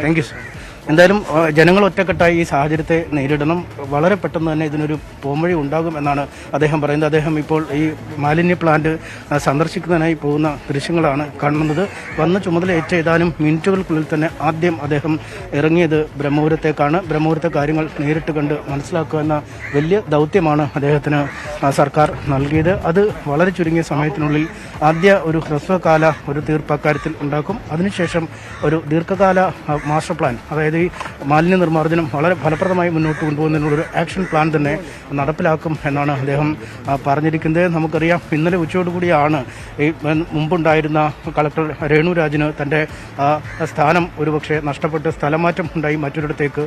Thank you sir. എന്തായാലും ജനങ്ങൾ ഒറ്റക്കെട്ടായി ഈ സാഹചര്യത്തെ നേരിടണം. വളരെ പെട്ടെന്ന് തന്നെ ഇതിനൊരു പോംവഴി ഉണ്ടാകും എന്നാണ് അദ്ദേഹം പറയുന്നത്. അദ്ദേഹം ഇപ്പോൾ ഈ മാലിന്യ പ്ലാന്റ് സന്ദർശിക്കുന്നതിനായി പോകുന്ന ദൃശ്യങ്ങളാണ് കാണുന്നത്. വന്ന് ചുമതലയേറ്റ ഏതാനും മിനിറ്റുകൾക്കുള്ളിൽ തന്നെ ആദ്യം അദ്ദേഹം ഇറങ്ങിയത് ബ്രഹ്മപുരത്തേക്കാണ്. ബ്രഹ്മപുരത്തെ കാര്യങ്ങൾ നേരിട്ട് കണ്ട് മനസ്സിലാക്കുക എന്ന വലിയ ദൗത്യമാണ് അദ്ദേഹത്തിന് സർക്കാർ നൽകിയത്. അത് വളരെ ചുരുങ്ങിയ സമയത്തിനുള്ളിൽ ആദ്യ ഒരു ഹ്രസ്വകാല ഒരു തീർപ്പ് അക്കാര്യത്തിൽ ഉണ്ടാക്കും. അതിനുശേഷം ഒരു ദീർഘകാല മാസ്റ്റർ പ്ലാൻ, അതായത് ഈ മാലിന്യ നിർമ്മാർജ്ജനം വളരെ ഫലപ്രദമായി മുന്നോട്ട് കൊണ്ടുപോകുന്നതിനുള്ളൊരു ആക്ഷൻ പ്ലാൻ തന്നെ നടപ്പിലാക്കും എന്നാണ് അദ്ദേഹം പറഞ്ഞിരിക്കുന്നത്. നമുക്കറിയാം, ഇന്നലെ ഉച്ചയോടുകൂടിയാണ് ഈ മുമ്പുണ്ടായിരുന്ന കളക്ടർ രേണു രാജിന് തൻ്റെ സ്ഥാനം ഒരുപക്ഷെ നഷ്ടപ്പെട്ട് സ്ഥലമാറ്റം ഉണ്ടായി മറ്റൊരിടത്തേക്ക്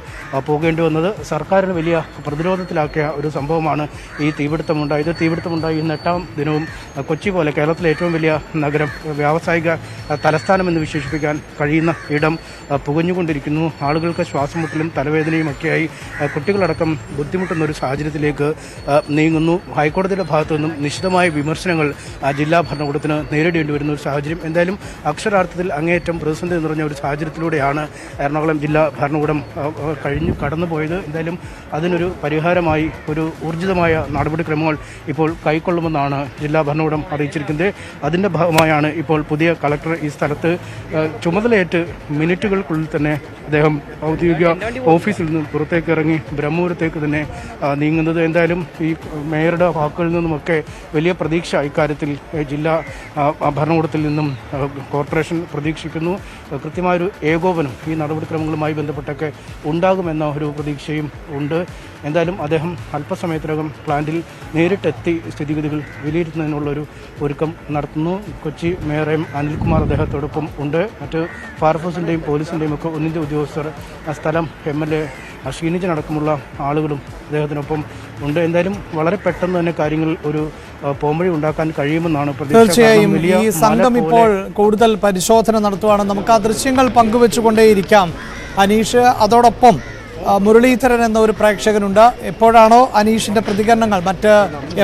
പോകേണ്ടി വന്നത്. സർക്കാരിന് വലിയ പ്രതിരോധത്തിലാക്കിയ ഒരു സംഭവമാണ് ഈ തീപിടുത്തമുണ്ടായത്. തീപിടുത്തമുണ്ടായി ഇന്ന് 8ാം ദിനവും കൊച്ചി പോലെ കേരളത്തിലെ ഏറ്റവും വലിയ നഗരം, വ്യാവസായിക തലസ്ഥാനമെന്ന് വിശേഷിപ്പിക്കാൻ കഴിയുന്ന ഇടം പുകഞ്ഞുകൊണ്ടിരിക്കുന്നു. ആളുകൾക്ക് ശ്വാസമുട്ടലും തലവേദനയും ഒക്കെയായി കുട്ടികളടക്കം ബുദ്ധിമുട്ടുന്ന ഒരു സാഹചര്യത്തിലേക്ക് നീങ്ങുന്നു. ഹൈക്കോടതിയുടെ ഭാഗത്തു നിന്നും നിശിതമായ വിമർശനങ്ങൾ ജില്ലാ ഭരണകൂടത്തിന് നേരിടേണ്ടി വരുന്ന ഒരു സാഹചര്യം. എന്തായാലും അക്ഷരാർത്ഥത്തിൽ അങ്ങേയറ്റം പ്രതിസന്ധി നിറഞ്ഞ ഒരു സാഹചര്യത്തിലൂടെയാണ് എറണാകുളം ജില്ലാ ഭരണകൂടം കടന്നുപോയത്. എന്തായാലും അതിനൊരു പരിഹാരമായി ഒരു ഊർജിതമായ നടപടിക്രമങ്ങൾ ഇപ്പോൾ കൈക്കൊള്ളുമെന്നാണ് ജില്ലാ ഭരണകൂടം അറിയിച്ചിരിക്കുന്നത്. അതിൻ്റെ ഭാഗമായാണ് ഇപ്പോൾ പുതിയ കളക്ടർ ഈ സ്ഥലത്ത് ചുമതലയേറ്റ് മിനിറ്റുകൾക്കുള്ളിൽ തന്നെ അദ്ദേഹം ഔദ്യോഗിക ഓഫീസിൽ നിന്നും പുറത്തേക്ക് ഇറങ്ങി ബ്രഹ്മപുരത്തേക്ക് തന്നെ നീങ്ങുന്നത്. എന്തായാലും ഈ മേയറുടെ വാക്കുകളിൽ നിന്നുമൊക്കെ വലിയ പ്രതീക്ഷ ഇക്കാര്യത്തിൽ ജില്ലാ ഭരണകൂടത്തിൽ നിന്നും കോർപ്പറേഷൻ പ്രതീക്ഷിക്കുന്നു. കൃത്യമായൊരു ഏകോപനം ഈ നടപടിക്രമങ്ങളുമായി ബന്ധപ്പെട്ടൊക്കെ ഉണ്ടാകുമെന്ന ഒരു പ്രതീക്ഷയും ഉണ്ട്. എന്തായാലും അദ്ദേഹം അല്പസമയത്തിനകം പ്ലാന്റിൽ നേരിട്ടെത്തി സ്ഥിതിഗതികൾ വിലയിരുത്തുന്നതിനുള്ളൊരു ഒരുക്കം നടത്തുന്നു. കൊച്ചി മേയർ അനിൽകുമാർ അദ്ദേഹത്തോടൊപ്പം ഉണ്ട്. മറ്റ് ഫയർഫോഴ്സിൻ്റെയും പോലീസിൻ്റെയും ഒക്കെ ഉന്നത ഉദ്യോഗസ്ഥർ ആ സ്ഥലം MLA ക്ഷീണിച്ചടക്കമുള്ള ആളുകളും അദ്ദേഹത്തിനൊപ്പം ഉണ്ട്. എന്തായാലും വളരെ പെട്ടെന്ന് തന്നെ കാര്യങ്ങൾ ഒരു പോംവഴി ഉണ്ടാക്കാൻ കഴിയുമെന്നാണ് പ്രതീക്ഷ. തീർച്ചയായും ഈ സംഘം ഇപ്പോൾ കൂടുതൽ പരിശോധന നടത്തുവാണ്. നമുക്ക് ആ ദൃശ്യങ്ങൾ പങ്കുവെച്ചുകൊണ്ടേയിരിക്കാം അനീഷ്. അതോടൊപ്പം മുരളീധരൻ എന്ന ഒരു പ്രേക്ഷകനുണ്ട്. എപ്പോഴാണോ അനീഷിന്റെ പ്രതികരണങ്ങൾ, മറ്റ്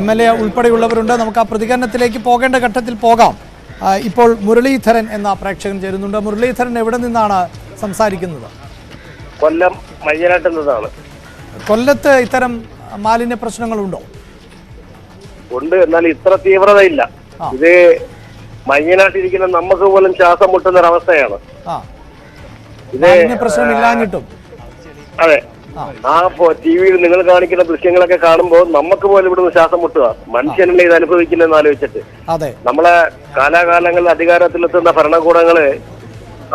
MLA ഉൾപ്പെടെയുള്ളവരുണ്ട്, നമുക്ക് ആ പ്രതികരണത്തിലേക്ക് പോകേണ്ട ഘട്ടത്തിൽ പോകാം. ഇപ്പോൾ മുരളീധരൻ എന്ന പ്രേക്ഷകൻ ചേരുന്നുണ്ട്. മുരളീധരൻ എവിടെ നിന്നാണ് സംസാരിക്കുന്നത്? കൊല്ലം മയ്യനാട്ടിൽ നിന്നാണ്. കൊല്ലത്ത് ഇത്തരം മാലിന്യ പ്രശ്നങ്ങളുണ്ടോ? ഉണ്ട്, എന്നാൽ ഇത്ര തീവ്രതയില്ല. ഇത് മയ്യനാട്ടിരിക്കുന്ന നമുക്ക് പോലും ശ്വാസം മുട്ടുന്ന ഒരവസ്ഥയാണ്. മാലിന്യ പ്രശ്നം ഇല്ലാഞ്ഞിട്ടും അതെ, ആ TV-യിൽ നിങ്ങൾ കാണിക്കുന്ന ദൃശ്യങ്ങളൊക്കെ കാണുമ്പോൾ നമുക്ക് പോലും ഇവിടുന്ന് ശ്വാസം മുട്ടുക. മനുഷ്യനല്ലേ ഇത് അനുഭവിക്കുന്നതെന്ന് ആലോചിച്ചിട്ട്. നമ്മളെ കാലാകാലങ്ങളിൽ അധികാരത്തിലെത്തുന്ന ഭരണകൂടങ്ങള്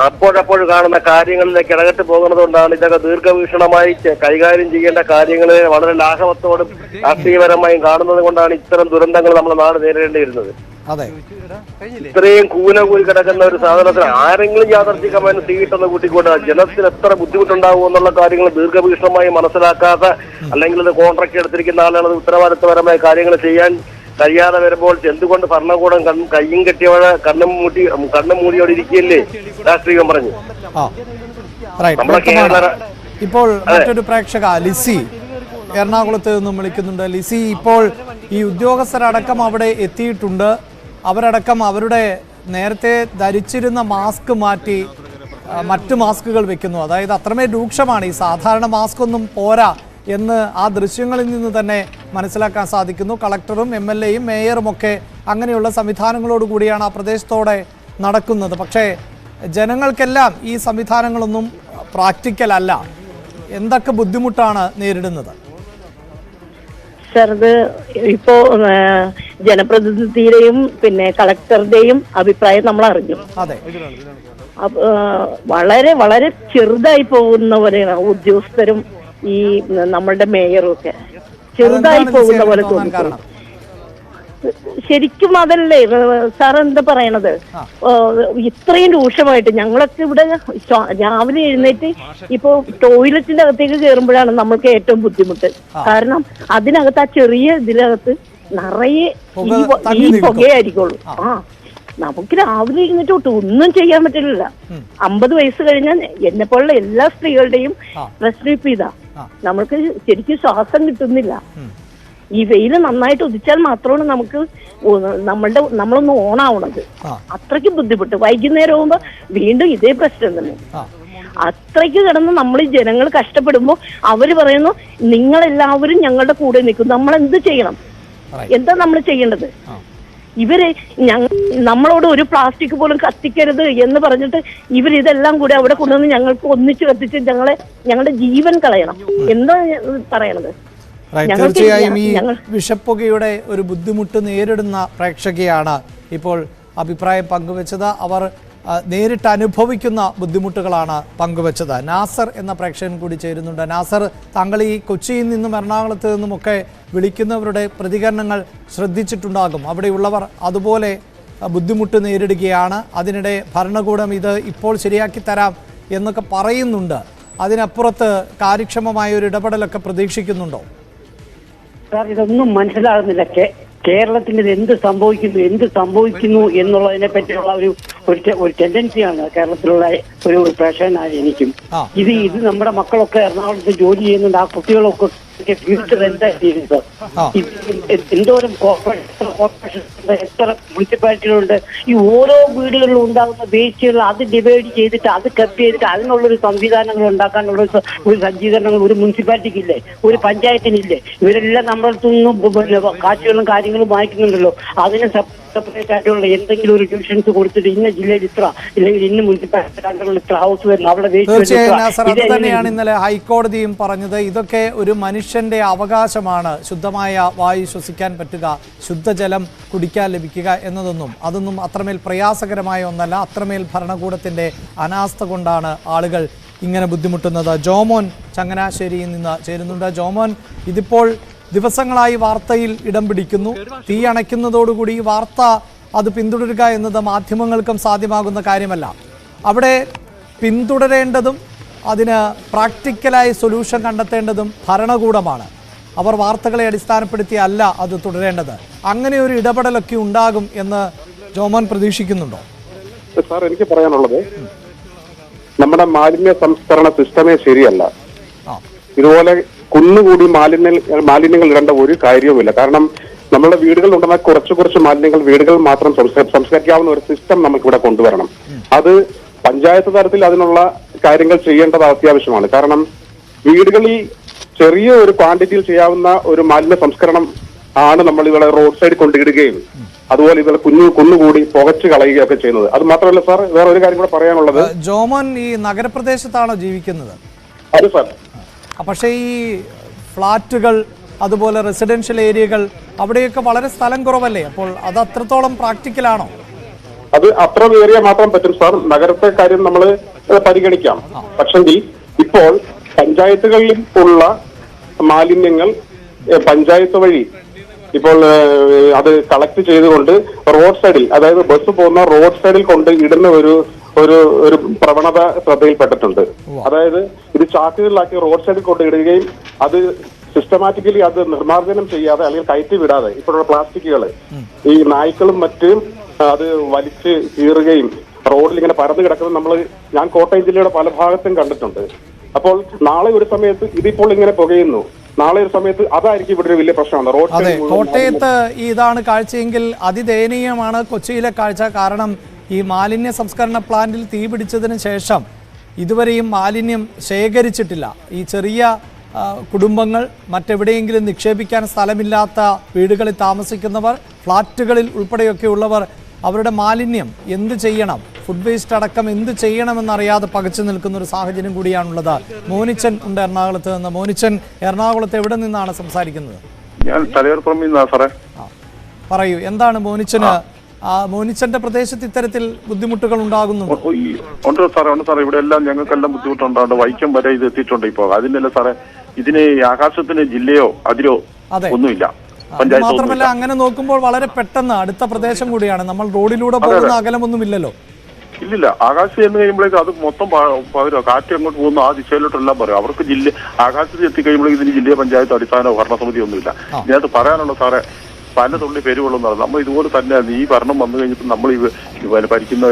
അപ്പോഴപ്പോൾ കാണുന്ന കാര്യങ്ങളിലേക്ക് ഇടകെട്ട് പോകുന്നതുകൊണ്ടാണ് ഇതൊക്കെ ദീർഘവീക്ഷണമായി കൈകാര്യം ചെയ്യേണ്ട കാര്യങ്ങൾ വളരെ ലാഘവത്തോടും രാഷ്ട്രീയപരമായും കാണുന്നത് കൊണ്ടാണ് ഇത്തരം ദുരന്തങ്ങൾ നമ്മുടെ നാട് നേരിടേണ്ടി വരുന്നത്. ഇത്രയും കൂനകൂരി കിടക്കുന്ന ഒരു സാധനത്തിന് ആരെങ്കിലും യാഥാർത്ഥ്യമായി തീയിട്ടെന്ന് കൂട്ടിക്കൊണ്ട് ജനത്തിന് എത്ര ബുദ്ധിമുട്ടുണ്ടാവും എന്നുള്ള കാര്യങ്ങൾ ദീർഘവീക്ഷണമായി മനസ്സിലാക്കാത്ത, അല്ലെങ്കിൽ ഇത് കോൺട്രാക്ട് എടുത്തിരിക്കുന്ന ആളുകൾ ഉത്തരവാദിത്വപരമായ കാര്യങ്ങൾ ചെയ്യാൻ കഴിയാതെ വരുമ്പോൾ എന്തുകൊണ്ട് ഭരണകൂടം കയ്യും കെട്ടിയവഴെ കണ്ണും മൂടിയോടെ ഇരിക്കുകയല്ലേ രാഷ്ട്രീയം പറഞ്ഞു. ഇപ്പോൾ മറ്റൊരു പ്രേക്ഷക ലിസി എറണാകുളത്ത് നിന്നും വിളിക്കുന്നുണ്ട്. ലിസി, ഇപ്പോൾ ഈ ഉദ്യോഗസ്ഥരടക്കം അവിടെ എത്തിയിട്ടുണ്ട്. അവരടക്കം അവരുടെ നേരത്തെ ധരിച്ചിരുന്ന മാസ്ക് മാറ്റി മറ്റ് മാസ്കുകൾ വെക്കുന്നു. അതായത് അത്രമേൽ രൂക്ഷമാണ്. ഈ സാധാരണ മാസ്ക് ഒന്നും പോരാ എന്ന് ആ ദൃശ്യങ്ങളിൽ നിന്ന് തന്നെ മനസ്സിലാക്കാൻ സാധിക്കുന്നു. കളക്ടറും MLA-യും മേയറും ഒക്കെ അങ്ങനെയുള്ള സംവിധാനങ്ങളോടുകൂടിയാണ് ആ പ്രദേശത്തോടെ നടക്കുന്നത്. പക്ഷേ ജനങ്ങൾക്കെല്ലാം ഈ സംവിധാനങ്ങളൊന്നും പ്രാക്ടിക്കൽ അല്ല. എന്തൊക്കെ ബുദ്ധിമുട്ടാണ് നേരിടുന്നത്? സർ, ഇത് ഇപ്പോ ജനപ്രതിനിധിയുടെയും പിന്നെ കളക്ടറുടെയും അഭിപ്രായം നമ്മൾ അറിഞ്ഞു. വളരെ വളരെ ചെറുതായി പോകുന്നവരെയാണ് ഉദ്യോഗസ്ഥരും ഈ നമ്മളുടെ മേയറും ഒക്കെ ചെറുതായി പോകുന്ന പോലെ തോന്നിക്കും. ശരിക്കും അതല്ലേ സാർ എന്താ പറയണത്? ഇത്രയും രൂക്ഷമായിട്ട് ഞങ്ങളൊക്കെ ഇവിടെ രാവിലെ എഴുന്നേറ്റ് ഇപ്പൊ ടോയ്ലറ്റിന്റെ അകത്തേക്ക് കയറുമ്പോഴാണ് നമ്മൾക്ക് ഏറ്റവും ബുദ്ധിമുട്ട്. കാരണം അതിനകത്ത് ആ ചെറിയ ഇതിനകത്ത് നിറയെ ഈ പുകയായിരിക്കുള്ളൂ. നമുക്ക് രാവിലെ ഇരുന്നിട്ട് ഒന്നും ചെയ്യാൻ പറ്റില്ല. 50 വയസ്സ് കഴിഞ്ഞാൽ എന്നെ പോലുള്ള എല്ലാ സ്ത്രീകളുടെയും പ്രശ്നം ഇതാ. നമ്മൾക്ക് ശരിക്കും ശ്വാസം കിട്ടുന്നില്ല. ഈ വെയില് നന്നായിട്ട് ഉദിച്ചാൽ മാത്രമാണ് നമുക്ക് നമ്മളൊന്ന് ഓണാവണത്. അത്രയ്ക്ക് ബുദ്ധിമുട്ട്. വൈകുന്നേരം ആവുമ്പോ വീണ്ടും ഇതേ പ്രശ്നം തന്നെ. അത്രയ്ക്ക് കിടന്ന് നമ്മൾ ഈ ജനങ്ങൾ കഷ്ടപ്പെടുമ്പോ അവര് പറയുന്നു നിങ്ങളെല്ലാവരും ഞങ്ങളുടെ കൂടെ നിൽക്കും. നമ്മൾ എന്ത് ചെയ്യണം? എന്താ നമ്മൾ ചെയ്യേണ്ടത്? ഇവര് നമ്മളോട് ഒരു പ്ലാസ്റ്റിക് പോലും കത്തിക്കരുത് എന്ന് പറഞ്ഞിട്ട് ഇവരിതെല്ലാം കൂടി അവിടെ കൊണ്ടുവന്ന് ഞങ്ങൾക്ക് ഒന്നിച്ച് കത്തിച്ച് ഞങ്ങളുടെ ജീവൻ കളയണം. എന്താ പറയണത്? തീർച്ചയായും ഈ വിഷപ്പുകയുടെ ഒരു ബുദ്ധിമുട്ട് നേരിടുന്ന പ്രേക്ഷകയാണ് ഇപ്പോൾ അഭിപ്രായം പങ്കുവച്ചത്. അവർ നേരിട്ട് അനുഭവിക്കുന്ന ബുദ്ധിമുട്ടുകളാണ് പങ്കുവച്ചത്. നാസർ എന്ന പ്രേക്ഷകൻ കൂടി ചേരുന്നുണ്ട്. നാസർ, താങ്കൾ ഈ കൊച്ചിയിൽ നിന്നും എറണാകുളത്ത് നിന്നുമൊക്കെ വിളിക്കുന്നവരുടെ പ്രതികരണങ്ങൾ ശ്രദ്ധിച്ചിട്ടുണ്ടാകും. അവിടെയുള്ളവർ അതുപോലെ ബുദ്ധിമുട്ട് നേരിടുകയാണ്. അതിനിടെ ഭരണകൂടം ഇത് ഇപ്പോൾ ശരിയാക്കി തരാം എന്നൊക്കെ പറയുന്നുണ്ട്. അതിനപ്പുറത്ത് കാര്യക്ഷമമായ ഒരു ഇടപെടലൊക്കെ പ്രതീക്ഷിക്കുന്നുണ്ടോ? സാർ, ഇതൊന്നും മനസ്സിലാകുന്നില്ല. കേരളത്തിൽ എന്ത് സംഭവിക്കുന്നു എന്നുള്ളതിനെ പറ്റിയുള്ള ഒരു ടെൻഡൻസിയാണ് കേരളത്തിലുള്ള ഒരു പ്രേക്ഷകനായ എനിക്കും. ഇത് നമ്മുടെ മക്കളൊക്കെ എറണാകുളത്ത് ജോലി ചെയ്യുന്നുണ്ട്. ആ കുട്ടികളൊക്കെ ഫ്യൂച്ചർ എന്താ ചെയ്യുന്നത്? എന്തോരം കോർപ്പറേഷൻ എത്ര മുനിസിപ്പാലിറ്റികളുണ്ട്. ഈ ഓരോ വീടുകളിലും ഉണ്ടാകുന്ന വേസ്റ്റുകൾ അത് ഡിവൈഡ് ചെയ്തിട്ട് അത് കപ്പ് ചെയ്തിട്ട് അതിനുള്ളൊരു സംവിധാനങ്ങൾ ഉണ്ടാക്കാനുള്ള ഒരു സജ്ജീകരണങ്ങൾ ഒരു മുനിസിപ്പാലിറ്റിക്കില്ലേ, ഒരു പഞ്ചായത്തിനില്ലേ? ഇവരെല്ലാം നമ്മളടുത്തു നിന്നും കാശുകളും കാര്യങ്ങളും വാങ്ങിക്കുന്നുണ്ടല്ലോ. അതിന് സെപ്പറേറ്റ് ആയിട്ടുള്ള എന്തെങ്കിലും ഒരു ട്യൂഷൻസ് കൊടുത്തിട്ട് ഇന്ന ജില്ലയിൽ ഇത്ര, ഇല്ലെങ്കിൽ ഇന്ന മുനിസിപ്പാലിറ്റി ഇത്ര ഹൗസ് വരുന്നു, അവിടെ അത് തന്നെയാണ് ഇന്നലെ ഹൈക്കോടതിയും പറഞ്ഞത്. ഇതൊക്കെ ഒരു മനുഷ്യന്റെ അവകാശമാണ്. ശുദ്ധമായ വായു ശ്വസിക്കാൻ പറ്റുക, ശുദ്ധജലം കുടിക്കാൻ ലഭിക്കുക അതൊന്നും അത്രമേൽ പ്രയാസകരമായ ഒന്നല്ല. അത്രമേൽ ഭരണകൂടത്തിന്റെ അനാസ്ഥ കൊണ്ടാണ് ആളുകൾ ഇങ്ങനെ ബുദ്ധിമുട്ടുന്നത്. ജോമോൻ ചങ്ങനാശ്ശേരിയിൽ നിന്ന് ചേരുന്നുണ്ട്. ജോമോൻ, ഇതിപ്പോൾ ദിവസങ്ങളായി വാർത്തയിൽ ഇടം പിടിക്കുന്നു. തീ അണയ്ക്കുന്നതോടുകൂടി ഈ വാർത്ത അത് പിന്തുടരുക എന്നത് മാധ്യമങ്ങൾക്കും സാധ്യമാകുന്ന കാര്യമല്ല. അവിടെ പിന്തുടരേണ്ടതും അതിന് പ്രാക്ടിക്കലായി സൊല്യൂഷൻ കണ്ടെത്തേണ്ടതും ഭരണകൂടമാണ്. അവർ വാർത്തകളെ അടിസ്ഥാനപ്പെടുത്തി അല്ല അത് തുടരേണ്ടത്. അങ്ങനെ ഒരു ഇടപെടലൊക്കെ ഉണ്ടാകും എന്ന് ജോമോൻ പ്രതീക്ഷിക്കുന്നുണ്ടോ? സാർ, എനിക്ക് പറയാനുള്ളത് നമ്മുടെ മാലിന്യ സംസ്കരണ സിസ്റ്റമേ ശരിയല്ല. ഇതുപോലെ കുന്നുകൂടി മാലിന്യങ്ങൾ ഇടേണ്ട ഒരു കാര്യവുമില്ല. കാരണം നമ്മുടെ വീടുകളിൽ ഉണ്ടെന്ന കുറച്ച് മാലിന്യങ്ങൾ വീടുകൾ മാത്രം സംസ്കരിക്കാവുന്ന ഒരു സിസ്റ്റം നമുക്കിവിടെ കൊണ്ടുവരണം. അത് പഞ്ചായത്ത് തലത്തിൽ അതിനുള്ള കാര്യങ്ങൾ ചെയ്യേണ്ടത് അത്യാവശ്യമാണ്. കാരണം വീടുകളിൽ ചെറിയ ഒരു ക്വാണ്ടിറ്റിയിൽ ചെയ്യാവുന്ന ഒരു മാലിന്യ സംസ്കരണം ആണ് നമ്മൾ ഇവിടെ റോഡ് സൈഡിൽ കൊണ്ടിടുകയും അതുപോലെ ഇതുപോലെ കുന്നുകൂടി പുകച്ചു കളയുകയൊക്കെ ചെയ്യുന്നത്. അത് മാത്രമല്ല സാർ, വേറെ ഒരു കാര്യം കൂടെ പറയാനുള്ളത്, ജോമോൻ ഈ നഗരപ്രദേശത്താണോ ജീവിക്കുന്നത്? അതെ സാർ. പക്ഷേ ഈ ഫ്ളാറ്റുകൾ അതുപോലെ റെസിഡൻഷ്യൽ ഏരിയകൾ അവിടെയൊക്കെ വളരെ സ്ഥലം കുറവല്ലേ? അപ്പോൾ അത് അത്രത്തോളം പ്രാക്ടിക്കലാണോ? അത് അത്ര ഏരിയ മാത്രം പറ്റും സാർ. നഗരത്തെ കാര്യം നമ്മൾ പരിഗണിക്കാം. പക്ഷെങ്കിൽ ഇപ്പോൾ പഞ്ചായത്തുകളിൽ ഉള്ള മാലിന്യങ്ങൾ പഞ്ചായത്ത് വഴി ഇപ്പോൾ അത് കളക്ട് ചെയ്തുകൊണ്ട് റോഡ് സൈഡിൽ, അതായത് ബസ് പോകുന്ന റോഡ് സൈഡിൽ കൊണ്ട് ഇടുന്ന ഒരു പ്രവണത ശ്രദ്ധയിൽപ്പെട്ടിട്ടുണ്ട്. അതായത് ഇത് ചാക്കുകളിലാക്കി റോഡ് സൈഡിൽ കൊണ്ട് ഇടുകയും അത് സിസ്റ്റമാറ്റിക്കലി അത് നിർമ്മാർജ്ജനം ചെയ്യാതെ അല്ലെങ്കിൽ കയറ്റി വിടാതെ ഇപ്പോഴുള്ള പ്ലാസ്റ്റിക്കുകൾ ഈ നായ്ക്കളും മറ്റും അത് വലിച്ച് കീറുകയും റോഡിൽ ഇങ്ങനെ പരന്നു കിടക്കുന്നത് ഞാൻ കോട്ടയം ജില്ലയുടെ പല ഭാഗത്തും കണ്ടിട്ടുണ്ട്. അപ്പോൾ നാളെ ഒരു സമയത്ത് ഇതിപ്പോൾ ഇങ്ങനെ പുകയുന്നു, നാളെ ഒരു സമയത്ത് അതായിരിക്കും ഇവിടെ ഒരു വലിയ പ്രശ്നമാണ്. അതെ, കോട്ടയത്ത് ഇതാണ് കാഴ്ചയെങ്കിൽ അതിദയനീയമാണ് കൊച്ചിയിലെ കാഴ്ച. കാരണം ഈ മാലിന്യ സംസ്കരണ പ്ലാന്റിൽ തീ പിടിച്ചതിന് ശേഷം ഇതുവരെയും മാലിന്യം ശേഖരിച്ചിട്ടില്ല. ഈ ചെറിയ കുടുംബങ്ങൾ, മറ്റെവിടെയെങ്കിലും നിക്ഷേപിക്കാൻ സ്ഥലമില്ലാത്ത വീടുകളിൽ താമസിക്കുന്നവർ, ഫ്ളാറ്റുകളിൽ ഉൾപ്പെടെയൊക്കെ ഉള്ളവർ അവരുടെ മാലിന്യം എന്ത് ചെയ്യണം, ഫുഡ് വേസ്റ്റ് അടക്കം എന്ത് ചെയ്യണമെന്നറിയാതെ പകച്ചു നിൽക്കുന്ന ഒരു സാഹചര്യം കൂടിയാണുള്ളത്. മോനിച്ചൻ ഉണ്ട് എറണാകുളത്ത് നിന്ന്. മോനിച്ചൻ, എറണാകുളത്ത് എവിടെ നിന്നാണ് സംസാരിക്കുന്നത്? ഞാൻ തലയോർപ്പുറമ്പിൽ നിന്നാണ് സാറേ. പറയൂ, എന്താണ് മോനിച്ചന്റെ പ്രദേശത്ത് ഇത്തരത്തിൽ ബുദ്ധിമുട്ടുകൾ ഉണ്ടാകുന്നുണ്ടോ? ഉണ്ട് സാറേ, ഉണ്ട് സാറേ. ഇവിടെ എല്ലാം ഞങ്ങൾക്കെല്ലാം ബുദ്ധിമുട്ടുണ്ടാണ്ട് വൈക്കം വരെ ഇത് എത്തിയിട്ടുണ്ട്. ഇപ്പൊ അതിനല്ല സാറേ, ഇതിന് ആകാശത്തിന് ജില്ലയോ അതിരോ ഒന്നുമില്ല. മാത്രമല്ല, അങ്ങനെ നോക്കുമ്പോൾ വളരെ പെട്ടെന്ന് അടുത്ത പ്രദേശം കൂടിയാണ്. നമ്മൾ റോഡിലൂടെ പോകുന്ന അകലമൊന്നുമില്ലല്ലോ. ഇല്ലില്ല, ആകാശം എന്ന് കഴിയുമ്പോഴേക്ക് അത് മൊത്തം പകരം കാറ്റ് അങ്ങോട്ട് പോകുന്നു, ആ ദിശയിലോട്ടെല്ലാം പറയും. അവർക്ക് ആകാശത്ത് എത്തിക്കഴിയുമ്പോഴേക്ക് ഇതിന് ജില്ലാ പഞ്ചായത്ത് അടിസ്ഥാന ഭരണസമിതി ഒന്നുമില്ല. ഇതിനകത്ത് പറയാനുള്ള സാറേ, പല തുള്ളി പെരുവെള്ളം നമ്മൾ ഇതുപോലെ തന്നെ ഈ ഭരണം വന്നു കഴിഞ്ഞപ്പോൾ നമ്മൾ ഈ ഭരിക്കുന്ന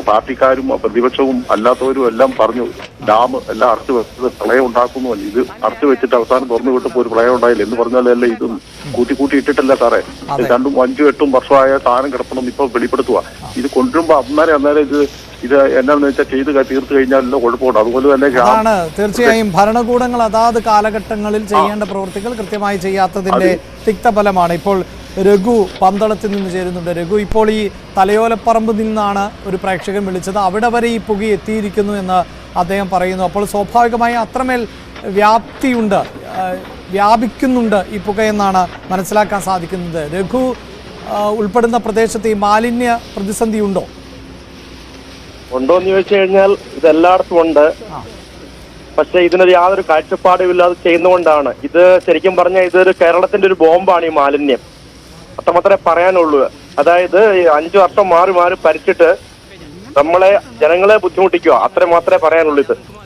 പാർട്ടിക്കാരും പ്രതിപക്ഷവും അല്ലാത്തവരും എല്ലാം പറഞ്ഞു ഡാം എല്ലാം അടച്ചു വെച്ചത് പ്രളയം ഉണ്ടാക്കുന്നു. ഇത് അടച്ചു വെച്ചിട്ട് അവസാനം തുറന്നു വിട്ടപ്പോൾ ഒരു പ്രളയം ഉണ്ടായില്ല എന്ന് പറഞ്ഞാലല്ലേ ഇത് കൂട്ടി ഇട്ടിട്ടല്ല സാറേ. 2, 5, 8 വർഷമായ സാധനം കിടപ്പണം ഇപ്പൊ വെളിപ്പെടുത്തുക. ഇത് കൊണ്ടുവരുമ്പോ അന്നേരം ഇത് എന്നാന്ന് വെച്ചാൽ തീർത്തു കഴിഞ്ഞാൽ കുഴപ്പമുണ്ട്. അതുപോലെ തന്നെ തീർച്ചയായും ഭരണകൂടങ്ങൾ അതാത് കാലഘട്ടങ്ങളിൽ ചെയ്യേണ്ട പ്രവൃത്തികൾ കൃത്യമായി ചെയ്യാത്തതിന്റെ തിക്തഫലമാണ്. ഇപ്പോൾ രഘു പന്തളത്തിൽ നിന്ന് ചേരുന്നുണ്ട്. രഘു, ഇപ്പോൾ ഈ തലയോലപ്പറമ്പ് നിന്നാണ് ഒരു പ്രേക്ഷകൻ വിളിച്ചത്. അവിടെ വരെ ഈ പുക എത്തിയിരിക്കുന്നു എന്ന് അദ്ദേഹം പറയുന്നു. അപ്പോൾ സ്വാഭാവികമായി അത്രമേൽ വ്യാപിക്കുന്നുണ്ട് ഈ പുകയെന്നാണ് മനസ്സിലാക്കാൻ സാധിക്കുന്നത്. രഘു ഉൾപ്പെടുന്ന പ്രദേശത്ത് ഈ മാലിന്യ പ്രതിസന്ധി ഉണ്ടോ എന്ന് ചോദിച്ചു കഴിഞ്ഞാൽ ഇതെല്ലായിടത്തും ഉണ്ട്. പക്ഷെ ഇതിനൊരു യാതൊരു കാഴ്ചപ്പാടുമില്ലാതെ ചെയ്യുന്നതുകൊണ്ടാണ്. ഇത് ശരിക്കും പറഞ്ഞാൽ ഇതൊരു കേരളത്തിന്റെ ഒരു ബോംബാണ് ഈ മാലിന്യം. അത്രമാത്രമേ പറയാനുള്ളൂ. അതായത് 5 വർഷം മാറി ഭരിച്ചിട്ട് ജനങ്ങളെ ബുദ്ധിമുട്ടിക്കുക, അത്ര മാത്രമേ പറയാനുള്ളൂ.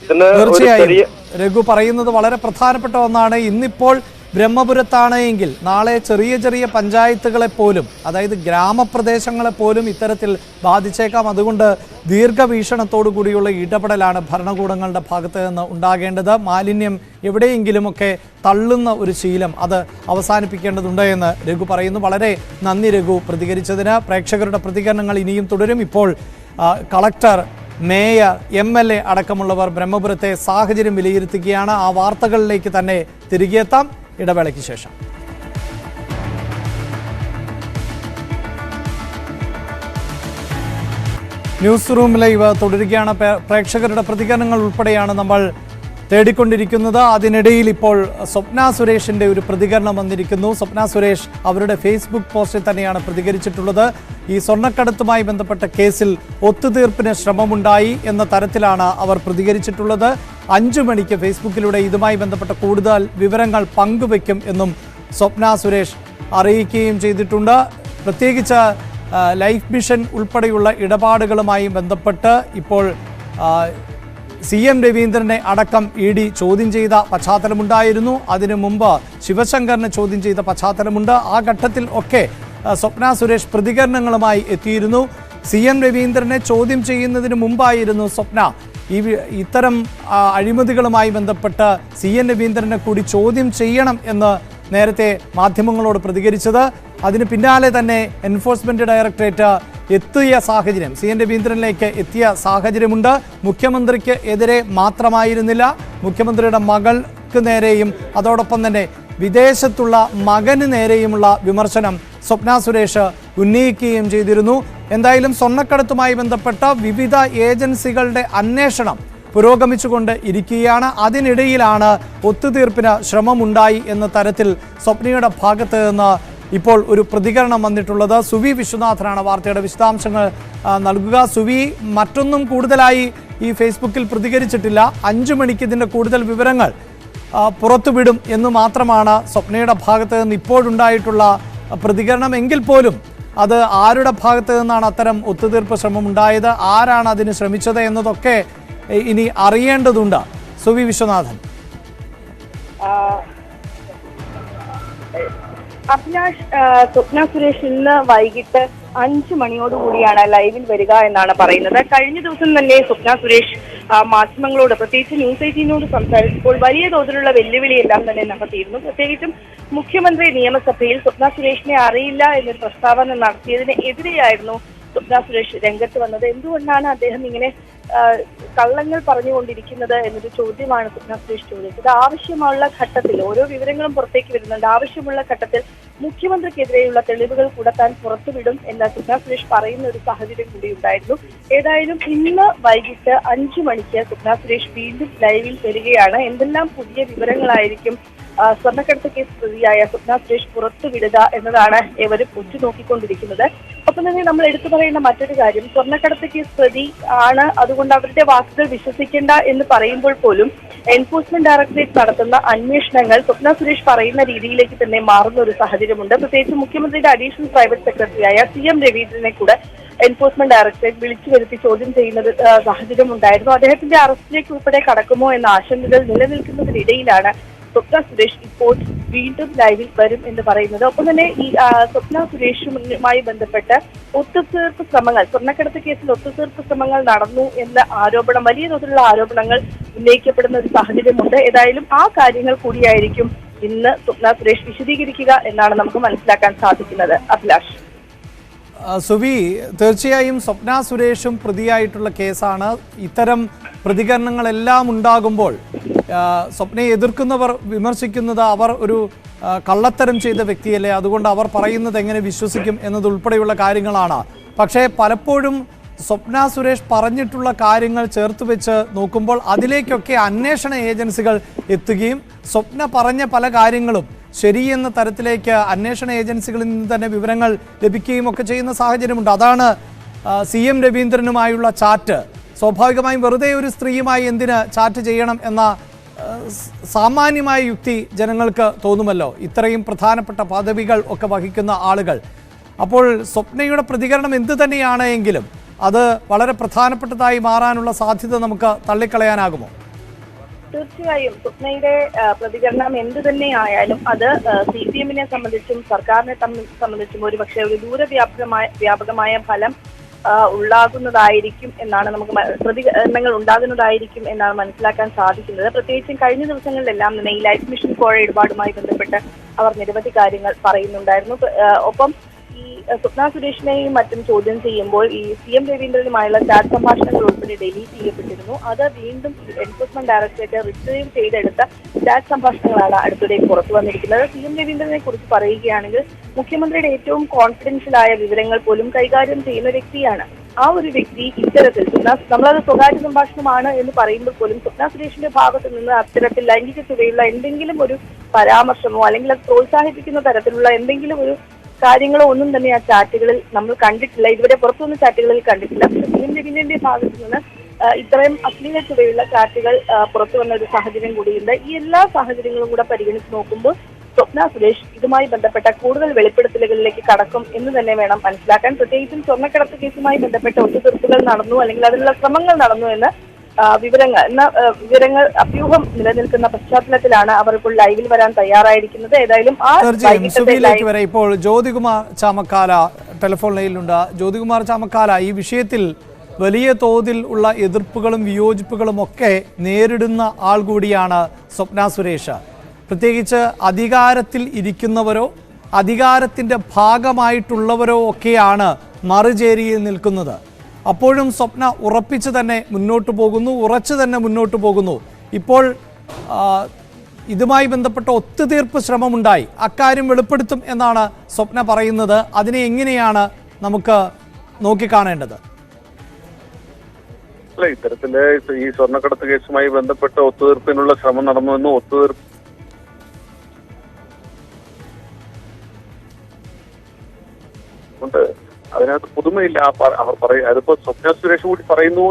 തീർച്ചയായും രഘു പറയുന്നത് വളരെ പ്രധാനപ്പെട്ട ഒന്നാണ്. ഇന്നിപ്പോൾ ബ്രഹ്മപുരത്താണ് എങ്കിൽ നാളെ ചെറിയ പഞ്ചായത്തുകളെ പോലും, അതായത് ഗ്രാമപ്രദേശങ്ങളെ പോലും ഇത്തരത്തിൽ ബാധിച്ചേക്കാം. അതുകൊണ്ട് ദീർഘവീക്ഷണത്തോടു കൂടിയുള്ള ഇടപെടലാണ് ഭരണകൂടങ്ങളുടെ ഭാഗത്ത് നിന്ന് ഉണ്ടാകേണ്ടത്. മാലിന്യം എവിടെയെങ്കിലുമൊക്കെ തള്ളുന്ന ഒരു ശീലം അത് അവസാനിപ്പിക്കേണ്ടതുണ്ട് എന്ന് രഘു പറയുന്നു. വളരെ നന്ദി രഘു പ്രതികരിച്ചതിന്. പ്രേക്ഷകരുടെ പ്രതികരണങ്ങൾ ഇനിയും തുടരും. ഇപ്പോൾ കളക്ടർ, മേയർ, MLA അടക്കമുള്ളവർ ബ്രഹ്മപുരത്തെ സാഹചര്യം വിലയിരുത്തുകയാണ്. ആ വാർത്തകളിലേക്ക് തന്നെ തിരികെ എത്താം ഇടവേളയ്ക്ക് ശേഷം. ന്യൂസ് റൂം ലൈവ് തുടരുകയാണ്. പ്രേക്ഷകരുടെ പ്രതികരണങ്ങൾ ഉൾപ്പെടെയാണ് നമ്മൾ തേടിക്കൊണ്ടിരിക്കുന്നത്. അതിനിടയിൽ ഇപ്പോൾ സ്വപ്ന സുരേഷിൻ്റെ ഒരു പ്രതികരണം വന്നിരിക്കുന്നു. സ്വപ്ന സുരേഷ് അവരുടെ ഫേസ്ബുക്ക് പോസ്റ്റിൽ തന്നെയാണ് പ്രതികരിച്ചിട്ടുള്ളത്. ഈ സ്വർണ്ണക്കടത്തുമായി ബന്ധപ്പെട്ട കേസിൽ ഒത്തുതീർപ്പിന് ശ്രമമുണ്ടായി എന്ന തരത്തിലാണ് അവർ പ്രതികരിച്ചിട്ടുള്ളത്. 5 മണിക്ക് ഫേസ്ബുക്കിലൂടെ ഇതുമായി ബന്ധപ്പെട്ട കൂടുതൽ വിവരങ്ങൾ പങ്കുവയ്ക്കും എന്നും സ്വപ്ന സുരേഷ് അറിയിക്കുകയും ചെയ്തിട്ടുണ്ട്. പ്രത്യേകിച്ച് ലൈഫ് മിഷൻ ഉൾപ്പെടെയുള്ള ഇടപാടുകളുമായി ബന്ധപ്പെട്ട് ഇപ്പോൾ CM രവീന്ദ്രനെ അടക്കം ED ചോദ്യം ചെയ്ത പശ്ചാത്തലമുണ്ടായിരുന്നു. അതിനു മുമ്പ് ശിവശങ്കറിനെ ചോദ്യം ചെയ്ത പശ്ചാത്തലമുണ്ട്. ആ ഘട്ടത്തിൽ ഒക്കെ സ്വപ്ന സുരേഷ് പ്രതികരണങ്ങളുമായി എത്തിയിരുന്നു. CM രവീന്ദ്രനെ ചോദ്യം ചെയ്യുന്നതിന് മുമ്പായിരുന്നു സ്വപ്ന ഇത്തരം അഴിമതികളുമായി ബന്ധപ്പെട്ട് CM രവീന്ദ്രനെ കൂടി ചോദ്യം ചെയ്യണം എന്ന് നേരത്തെ മാധ്യമങ്ങളോട് പ്രതികരിച്ചത്. അതിന് പിന്നാലെ തന്നെ എൻഫോഴ്സ്മെന്റ് ഡയറക്ടറേറ്റ് എത്തിയ സാഹചര്യം, CM രവീന്ദ്രനിലേക്ക് എത്തിയ സാഹചര്യമുണ്ട്. മുഖ്യമന്ത്രിക്ക് എതിരെ മാത്രമായിരുന്നില്ല, മുഖ്യമന്ത്രിയുടെ മകൾക്ക് നേരെയും അതോടൊപ്പം തന്നെ വിദേശത്തുള്ള മകന് നേരെയുമുള്ള വിമർശനം സ്വപ്ന സുരേഷ് ഉന്നയിക്കുകയും ചെയ്തിരുന്നു. എന്തായാലും സ്വർണ്ണക്കടത്തുമായി ബന്ധപ്പെട്ട വിവിധ ഏജൻസികളുടെ അന്വേഷണം പുരോഗമിച്ചുകൊണ്ട് ഇരിക്കുകയാണ്. അതിനിടയിലാണ് ഒത്തുതീർപ്പിന് ശ്രമമുണ്ടായി എന്ന തരത്തിൽ സ്വപ്നയുടെ ഭാഗത്ത് നിന്ന് ഇപ്പോൾ ഒരു പ്രതികരണം വന്നിട്ടുള്ളത്. സുവി വിശ്വനാഥനാണ് വാർത്തയുടെ വിശദാംശങ്ങൾ നൽകുക. സുവി, മറ്റൊന്നും കൂടുതലായി ഈ ഫേസ്ബുക്കിൽ പ്രതികരിച്ചിട്ടില്ല. 5 മണിക്ക് ഇതിൻ്റെ കൂടുതൽ വിവരങ്ങൾ പുറത്തുവിടും എന്ന് മാത്രമാണ് സ്വപ്നയുടെ ഭാഗത്ത് നിന്ന് ഇപ്പോഴുണ്ടായിട്ടുള്ള പ്രതികരണം. എങ്കിൽ പോലും അത് ആരുടെ ഭാഗത്ത് നിന്നാണ് അത്തരം ഒത്തുതീർപ്പ് ശ്രമം ഉണ്ടായത്, ആരാണ് അതിന് ശ്രമിച്ചത് എന്നതൊക്കെ ഇനി അറിയേണ്ടതുണ്ട്. സുവി വിശ്വനാഥൻ. അഭിലാഷ്, സ്വപ്ന സുരേഷ് ഇന്ന് വൈകിട്ട് 5 മണിയോടുകൂടിയാണ് ലൈവിൽ വരിക എന്നാണ് പറയുന്നത്. കഴിഞ്ഞ ദിവസം തന്നെ സ്വപ്ന സുരേഷ് മാധ്യമങ്ങളോട്, പ്രത്യേകിച്ച് ന്യൂസ് 18നോട് സംസാരിച്ചപ്പോൾ വലിയ തോതിലുള്ള വെല്ലുവിളിയെല്ലാം തന്നെ നടത്തിയിരുന്നു. പ്രത്യേകിച്ചും മുഖ്യമന്ത്രി നിയമസഭയിൽ സ്വപ്ന സുരേഷിനെ അറിയില്ല എന്നൊരു പ്രസ്താവന നടത്തിയതിന് എതിരെയായിരുന്നു സ്വപ്ന സുരേഷ് രംഗത്ത് വന്നത്. എന്തുകൊണ്ടാണ് അദ്ദേഹം ഇങ്ങനെ കള്ളങ്ങൾ പറഞ്ഞുകൊണ്ടിരിക്കുന്നത് എന്നൊരു ചോദ്യമാണ് സ്വപ്ന സുരേഷ് ചോദിച്ചത്. ആവശ്യമുള്ള ഘട്ടത്തിൽ ഓരോ വിവരങ്ങളും പുറത്തേക്ക് വരുന്നുണ്ട്. ആവശ്യമുള്ള ഘട്ടത്തിൽ മുഖ്യമന്ത്രിക്കെതിരെയുള്ള തെളിവുകൾ കൂടെ താൻ പുറത്തുവിടും എന്ന് സ്വപ്ന സുരേഷ് പറയുന്ന ഒരു സാഹചര്യം കൂടി ഉണ്ടായിരുന്നു. ഏതായാലും ഇന്ന് വൈകിട്ട് 5 മണിക്ക് സ്വപ്ന സുരേഷ് വീണ്ടും ലൈവിൽ വരികയാണ്. എന്തെല്ലാം പുതിയ വിവരങ്ങളായിരിക്കും സ്വർണ്ണക്കടത്ത് കേസ് പ്രതിയായ സ്വപ്ന സുരേഷ് പുറത്തുവിടുക എന്നതാണ് ഏവരും ഉറ്റുനോക്കിക്കൊണ്ടിരിക്കുന്നത്. ഒപ്പം തന്നെ നമ്മൾ എടുത്തു പറയുന്ന മറ്റൊരു കാര്യം, സ്വർണ്ണക്കടത്ത് കേസ് പ്രതി ആണ്, അതുകൊണ്ട് അവരുടെ വാക്കുകൾ വിശ്വസിക്കേണ്ട എന്ന് പറയുമ്പോൾ പോലും എൻഫോഴ്സ്മെന്റ് ഡയറക്ടറേറ്റ് നടത്തുന്ന അന്വേഷണങ്ങൾ സ്വപ്ന സുരേഷ് പറയുന്ന രീതിയിലേക്ക് തന്നെ മാറുന്ന ഒരു സാഹചര്യമുണ്ട്. പ്രത്യേകിച്ച് മുഖ്യമന്ത്രിയുടെ അഡീഷണൽ പ്രൈവറ്റ് സെക്രട്ടറിയായ CM രവീന്ദ്രനെ കൂടെ എൻഫോഴ്സ്മെന്റ് ഡയറക്ടറേറ്റ് വിളിച്ചു വരുത്തി ചോദ്യം ചെയ്യുന്ന സാഹചര്യം ഉണ്ടായിരുന്നു. അദ്ദേഹത്തിന്റെ അറസ്റ്റിലേക്ക് ഉൾപ്പെടെ കടക്കുമോ എന്ന ആശങ്കകൾ നിലനിൽക്കുന്നതിനിടയിലാണ് സ്വപ്ന സുരേഷ് ഇപ്പോൾ വീണ്ടും ലൈവിൽ വരും എന്ന് പറയുന്നത്. ഒപ്പം തന്നെ ഈ സ്വപ്ന സുരേഷുമായി ബന്ധപ്പെട്ട് ഒത്തുതീർപ്പ് ശ്രമങ്ങൾ, സ്വർണ്ണക്കടത്ത് കേസിൽ ഒത്തുതീർപ്പ് ശ്രമങ്ങൾ നടന്നു എന്ന ആരോപണം, വലിയ തോതിലുള്ള ആരോപണങ്ങൾ ഉന്നയിക്കപ്പെടുന്ന ഒരു സാഹചര്യമുണ്ട്. ഏതായാലും ആ കാര്യങ്ങൾ കൂടിയായിരിക്കും ഇന്ന് സ്വപ്ന സുരേഷ് വിശദീകരിക്കുക എന്നാണ് നമുക്ക് മനസ്സിലാക്കാൻ സാധിക്കുന്നത്. അഭിലാഷ്. സുവി, തീർച്ചയായും സ്വപ്ന സുരേഷും പ്രതിയായിട്ടുള്ള കേസാണ്. ഇത്തരം പ്രതികരണങ്ങളെല്ലാം ഉണ്ടാകുമ്പോൾ സ്വപ്നയെ എതിർക്കുന്നവർ വിമർശിക്കുന്നത് അവർ ഒരു കള്ളത്തരം ചെയ്ത വ്യക്തിയല്ലേ, അതുകൊണ്ട് അവർ പറയുന്നത് എങ്ങനെ വിശ്വസിക്കും എന്നതുൾപ്പെടെയുള്ള കാര്യങ്ങളാണ്. പക്ഷേ പലപ്പോഴും സ്വപ്ന സുരേഷ് പറഞ്ഞിട്ടുള്ള കാര്യങ്ങൾ ചേർത്ത് വെച്ച് നോക്കുമ്പോൾ അതിലേക്കൊക്കെ അന്വേഷണ ഏജൻസികൾ എത്തുകയും സ്വപ്ന പറഞ്ഞ പല കാര്യങ്ങളും ശരിയെന്ന തരത്തിലേക്ക് അന്വേഷണ ഏജൻസികളിൽ നിന്ന് തന്നെ വിവരങ്ങൾ ലഭിക്കുകയും ഒക്കെ ചെയ്യുന്ന സാഹചര്യമുണ്ട്. അതാണ് CM രവീന്ദ്രനുമായുള്ള ചാറ്റ്. സ്വാഭാവികമായും വെറുതെ ഒരു സ്ത്രീയുമായി എന്തിന് ചാറ്റ് ചെയ്യണം എന്ന സാമാന്യമായ യുക്തി ജനങ്ങൾക്ക് തോന്നുമല്ലോ, ഇത്രയും പ്രധാനപ്പെട്ട പദവികൾ ഒക്കെ വഹിക്കുന്ന ആളുകൾ. അപ്പോൾ സ്വപ്നയുടെ പ്രതികരണം എന്തു തന്നെയാണ് എങ്കിലും അത് വളരെ പ്രധാനപ്പെട്ടതായി മാറാനുള്ള സാധ്യത നമുക്ക് തള്ളിക്കളയാനാകുമോ? തീർച്ചയായും സ്വപ്നയുടെ പ്രതികരണം എന്തു തന്നെയായാലും അത് CPM-നെ സംബന്ധിച്ചും സർക്കാരിനെ സംബന്ധിച്ചും ഒരുപക്ഷെ ഒരു വ്യാപകമായ ഫലം ഉണ്ടാകുന്നതായിരിക്കും എന്നാണ് നമുക്ക് പ്രതികരണങ്ങൾ ഉണ്ടാകുന്നതായിരിക്കും എന്നാണ് മനസ്സിലാക്കാൻ സാധിക്കുന്നത്. പ്രത്യേകിച്ചും കഴിഞ്ഞ ദിവസങ്ങളിലെല്ലാം തന്നെ ഈ ലൈഫ് മിഷൻ കോഴ ഇടപാടുമായി ബന്ധപ്പെട്ട് അവർ നിരവധി കാര്യങ്ങൾ പറയുന്നുണ്ടായിരുന്നു. ഒപ്പം ഈ സ്വപ്ന സുരേഷിനെയും മറ്റും ചോദ്യം ചെയ്യുമ്പോൾ ഈ CM രവീന്ദ്രനുമായുള്ള ചാറ്റ് സംഭാഷണങ്ങൾ ഉൾപ്പെടെ ഡിലീറ്റ് ചെയ്യപ്പെട്ടിരുന്നു. അത് വീണ്ടും എൻഫോഴ്സ്മെന്റ് ഡയറക്ടറേറ്റ് റിട്രീവ് ചെയ്തെടുത്ത ചാറ്റ് സംഭാഷണങ്ങളാണ് അടുത്തിടെ പുറത്തു വന്നിരിക്കുന്നത്. CM രവീന്ദ്രനെ കുറിച്ച് പറയുകയാണെങ്കിൽ മുഖ്യമന്ത്രിയുടെ ഏറ്റവും കോൺഫിഡൻഷ്യലായ വിവരങ്ങൾ പോലും കൈകാര്യം ചെയ്യുന്ന വ്യക്തിയാണ്. ആ ഒരു വ്യക്തി ഇത്തരത്തിൽ നമ്മളത് സ്വകാര്യ സംഭാഷണമാണ് എന്ന് പറയുമ്പോൾ പോലും സ്വപ്ന സുരേഷിന്റെ ഭാഗത്ത് നിന്ന് അത്തരത്തിൽ ലൈംഗിക ചുവയുള്ള എന്തെങ്കിലും ഒരു പരാമർശമോ അല്ലെങ്കിൽ അത് പ്രോത്സാഹിപ്പിക്കുന്ന തരത്തിലുള്ള എന്തെങ്കിലും ഒരു കാര്യങ്ങളോ ഒന്നും തന്നെ ആ ചാറ്റുകളിൽ നമ്മൾ കണ്ടിട്ടില്ല. ഇതുവരെ പുറത്തുനിന്ന് ചാറ്റുകളിൽ കണ്ടിട്ടില്ല. പക്ഷെ CM രവീന്ദ്രന്റെ ഭാഗത്തു നിന്ന് ഇത്രയും അശ്ലീല ചുവയുള്ള ചാറ്റുകൾ പുറത്തു വന്ന ഒരു സാഹചര്യം കൂടിയുണ്ട്. ഈ എല്ലാ സാഹചര്യങ്ങളും കൂടെ പരിഗണിച്ച് നോക്കുമ്പോൾ സ്വപ്ന സുരേഷ് ഇതുമായി ബന്ധപ്പെട്ട കൂടുതൽ വെളിപ്പെടുത്തലുകളിലേക്ക് കടക്കും എന്ന് തന്നെ വേണം മനസ്സിലാക്കാൻ. പ്രത്യേകിച്ചും സ്വർണ്ണക്കടത്ത് കേസുമായി ബന്ധപ്പെട്ട ഒത്തുതീർപ്പുകൾ നടന്നു അല്ലെങ്കിൽ അതിനുള്ള ശ്രമങ്ങൾ നടന്നു എന്ന് വിവരങ്ങൾ അഭ്യൂഹം നിലനിൽക്കുന്ന പശ്ചാത്തലത്തിലാണ് അവർ ഇപ്പോൾ ലൈവിൽ വരാൻ തയ്യാറായിരിക്കുന്നത്. ഏതായാലും വരെ ഇപ്പോൾ ജ്യോതികുമാർ ചാമക്കാല ടെലിഫോൺ ലൈനിലുണ്ട്. ജ്യോതികുമാർ ചാമക്കാല, ഈ വിഷയത്തിൽ വലിയ തോതിൽ ഉള്ള എതിർപ്പുകളും വിയോജിപ്പുകളും ഒക്കെ നേരിടുന്ന ആൾ കൂടിയാണ് സ്വപ്ന സുരേഷ്. പ്രത്യേകിച്ച് അധികാരത്തിൽ ഇരിക്കുന്നവരോ അധികാരത്തിൻ്റെ ഭാഗമായിട്ടുള്ളവരോ ഒക്കെയാണ് മറുചേരിയിൽ നിൽക്കുന്നത്. അപ്പോഴും സ്വപ്ന ഉറപ്പിച്ച് തന്നെ മുന്നോട്ട് പോകുന്നു, ഉറച്ചു തന്നെ മുന്നോട്ട് പോകുന്നു. ഇപ്പോൾ ഇതുമായി ബന്ധപ്പെട്ട ഒത്തുതീർപ്പ് ശ്രമമുണ്ടായി, അക്കാര്യം വെളിപ്പെടുത്തും എന്നാണ് സ്വപ്ന പറയുന്നത്. അതിനെ എങ്ങനെയാണ് നമുക്ക് നോക്കിക്കാണേണ്ടത്? അല്ല, ഇത്തരത്തില് ഈ സ്വർണ്ണക്കടത്ത് കേസുമായി ബന്ധപ്പെട്ട ഒത്തുതീർപ്പിനുള്ള ശ്രമം നടന്നുവെന്നും ഒത്തുതീർപ്പ് അതിനകത്ത് പുതുമയില്ല. അവർ അതിപ്പോ സ്വപ്ന സുരേഷ് കൂടി പറയുന്നു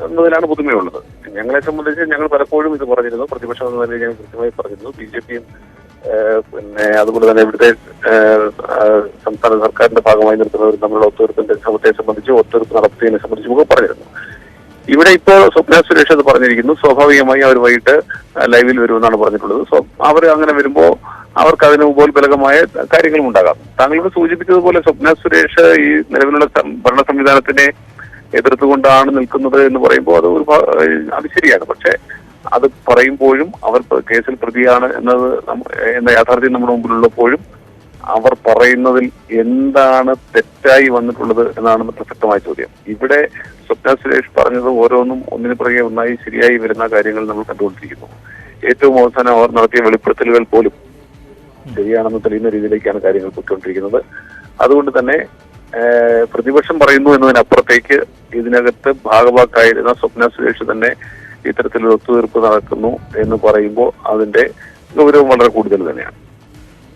എന്നതിലാണ് പുതുമയുള്ളത്. ഞങ്ങളെ സംബന്ധിച്ച് ഞങ്ങൾ പലപ്പോഴും ഇത് പറഞ്ഞിരുന്നു, പ്രതിപക്ഷം എന്ന നിലയിൽ ഞങ്ങൾ കൃത്യമായി പറഞ്ഞിരുന്നു. BJPയും പിന്നെ അതുപോലെ തന്നെ ഇവിടുത്തെ സംസ്ഥാന സർക്കാരിന്റെ ഭാഗമായി നിൽക്കുന്നവർ തമ്മിലുള്ള ഒത്തുതീർപ്പിന്റെ ശ്രമത്തെ സംബന്ധിച്ച് ഒത്തുതീർപ്പ് നടത്തിയതിനെ സംബന്ധിച്ച് നമുക്ക് പറഞ്ഞിരുന്നു. ഇവിടെ ഇപ്പോൾ സ്വപ്ന സുരേഷ് അത് പറഞ്ഞിരിക്കുന്നു. സ്വാഭാവികമായി അവർ വൈകിട്ട് ലൈവിൽ വരുമെന്നാണ് പറഞ്ഞിട്ടുള്ളത്. അവർ അങ്ങനെ വരുമ്പോൾ അവർക്ക് അതിന് ഉപോത്ബലകമായ കാര്യങ്ങളും ഉണ്ടാകാം. താങ്കളോട് സൂചിപ്പിച്ചതുപോലെ സ്വപ്ന സുരേഷ് ഈ നിലവിലുള്ള ഭരണ സംവിധാനത്തിനെ എതിർത്തുകൊണ്ടാണ് നിൽക്കുന്നത് എന്ന് പറയുമ്പോൾ അത് ശരിയാണ്. പക്ഷെ അത് പറയുമ്പോഴും അവർ കേസിൽ പ്രതിയാണ് എന്ന യാഥാർത്ഥ്യം നമ്മുടെ മുമ്പിലുള്ളപ്പോഴും അവർ പറയുന്നതിൽ എന്താണ് തെറ്റായി വന്നിട്ടുള്ളത് എന്നാണ് പ്രസക്തമായ ചോദ്യം. ഇവിടെ സ്വപ്ന സുരേഷ് പറഞ്ഞത് ഓരോന്നും ഒന്നിനു പുറകെ ഒന്നായി ശരിയായി വരുന്ന കാര്യങ്ങൾ നമ്മൾ കണ്ടുകൊണ്ടിരിക്കുന്നു. ഏറ്റവും അവസാനം അവർ നടത്തിയ വെളിപ്പെടുത്തലുകൾ പോലും ശരിയാണെന്ന് തെളിയുന്ന രീതിയിലേക്കാണ് കാര്യങ്ങൾ പോയിക്കൊണ്ടിരിക്കുന്നത്. അതുകൊണ്ട് തന്നെ പ്രതിപക്ഷം പറയുന്നു എന്നതിനപ്പുറത്തേക്ക് ഇതിനകത്ത് ഭാഗവാക്കായിരുന്ന സ്വപ്ന സുരേഷ് തന്നെ ഇത്തരത്തിലൊരു ഒത്തുതീർപ്പ് നടക്കുന്നു എന്ന് പറയുമ്പോൾ അതിന്റെ ഗൗരവം വളരെ കൂടുതൽ തന്നെയാണ്.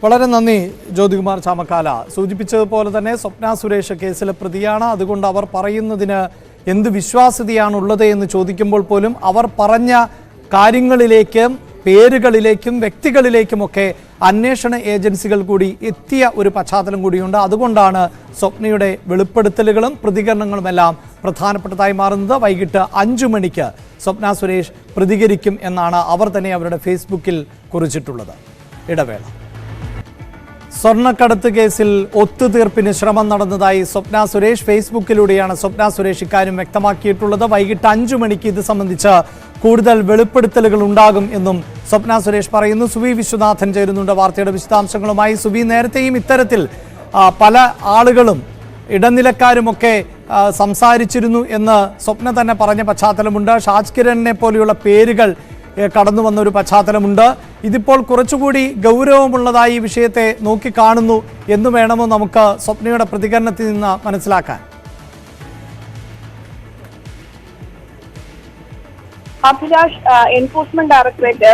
വളരെ നന്ദി ജ്യോതികുമാർ ചാമക്കാല. സൂചിപ്പിച്ചതുപോലെ തന്നെ സ്വപ്ന സുരേഷ് കേസിലെ പ്രതിയാണ്. അതുകൊണ്ട് അവർ പറയുന്നതിന് എന്ത് വിശ്വാസ്യതയാണുള്ളത് എന്ന് ചോദിക്കുമ്പോൾ പോലും അവർ പറഞ്ഞ കാര്യങ്ങളിലേക്കും പേരുകളിലേക്കും വ്യക്തികളിലേക്കുമൊക്കെ അന്വേഷണ ഏജൻസികൾ കൂടി എത്തിയ ഒരു പശ്ചാത്തലം കൂടിയുണ്ട്. അതുകൊണ്ടാണ് സ്വപ്നയുടെ വെളിപ്പെടുത്തലുകളും പ്രതികരണങ്ങളുമെല്ലാം പ്രധാനപ്പെട്ടതായി മാറുന്നത്. വൈകിട്ട് 5 മണിക്ക് സ്വപ്ന സുരേഷ് പ്രതികരിക്കും എന്നാണ് അവർ തന്നെ അവരുടെ ഫേസ്ബുക്കിൽ കുറിച്ചിട്ടുള്ളത്. ഇടവേള. സ്വർണ്ണക്കടത്ത് കേസിൽ ഒത്തുതീർപ്പിന് ശ്രമം നടന്നതായി സ്വപ്ന സുരേഷ്. ഫേസ്ബുക്കിലൂടെയാണ് സ്വപ്ന സുരേഷ് ഇക്കാര്യം വ്യക്തമാക്കിയിട്ടുള്ളത്. വൈകിട്ട് 5 മണിക്ക് ഇത് സംബന്ധിച്ച് കൂടുതൽ വെളിപ്പെടുത്തലുകൾ ഉണ്ടാകും എന്നും സ്വപ്ന സുരേഷ് പറയുന്നു. സുവി വിശ്വനാഥൻ ചേരുന്നുണ്ട് വാർത്തയുടെ വിശദാംശങ്ങളുമായി. സുവി, നേരത്തെയും ഇത്തരത്തിൽ പല ആളുകളും ഇടനിലക്കാരുമൊക്കെ സംസാരിച്ചിരുന്നു എന്ന് സ്വപ്ന തന്നെ പറഞ്ഞ പശ്ചാത്തലമുണ്ട്. ഷാജ് കിരണിനെ പോലെയുള്ള പേരുകൾ കടന്നു വന്ന ഒരു പശ്ചാത്തലമുണ്ട്. ഇതിപ്പോൾ കുറച്ചുകൂടി ഗൗരവമുള്ളതായി ഈ വിഷയത്തെ നോക്കിക്കാണുന്നു എന്ന് വേണമോ നമുക്ക് സ്വപ്നയുടെ പ്രതികരണത്തിൽ നിന്ന് മനസ്സിലാക്കാൻ? Abhilash, enforcement directorate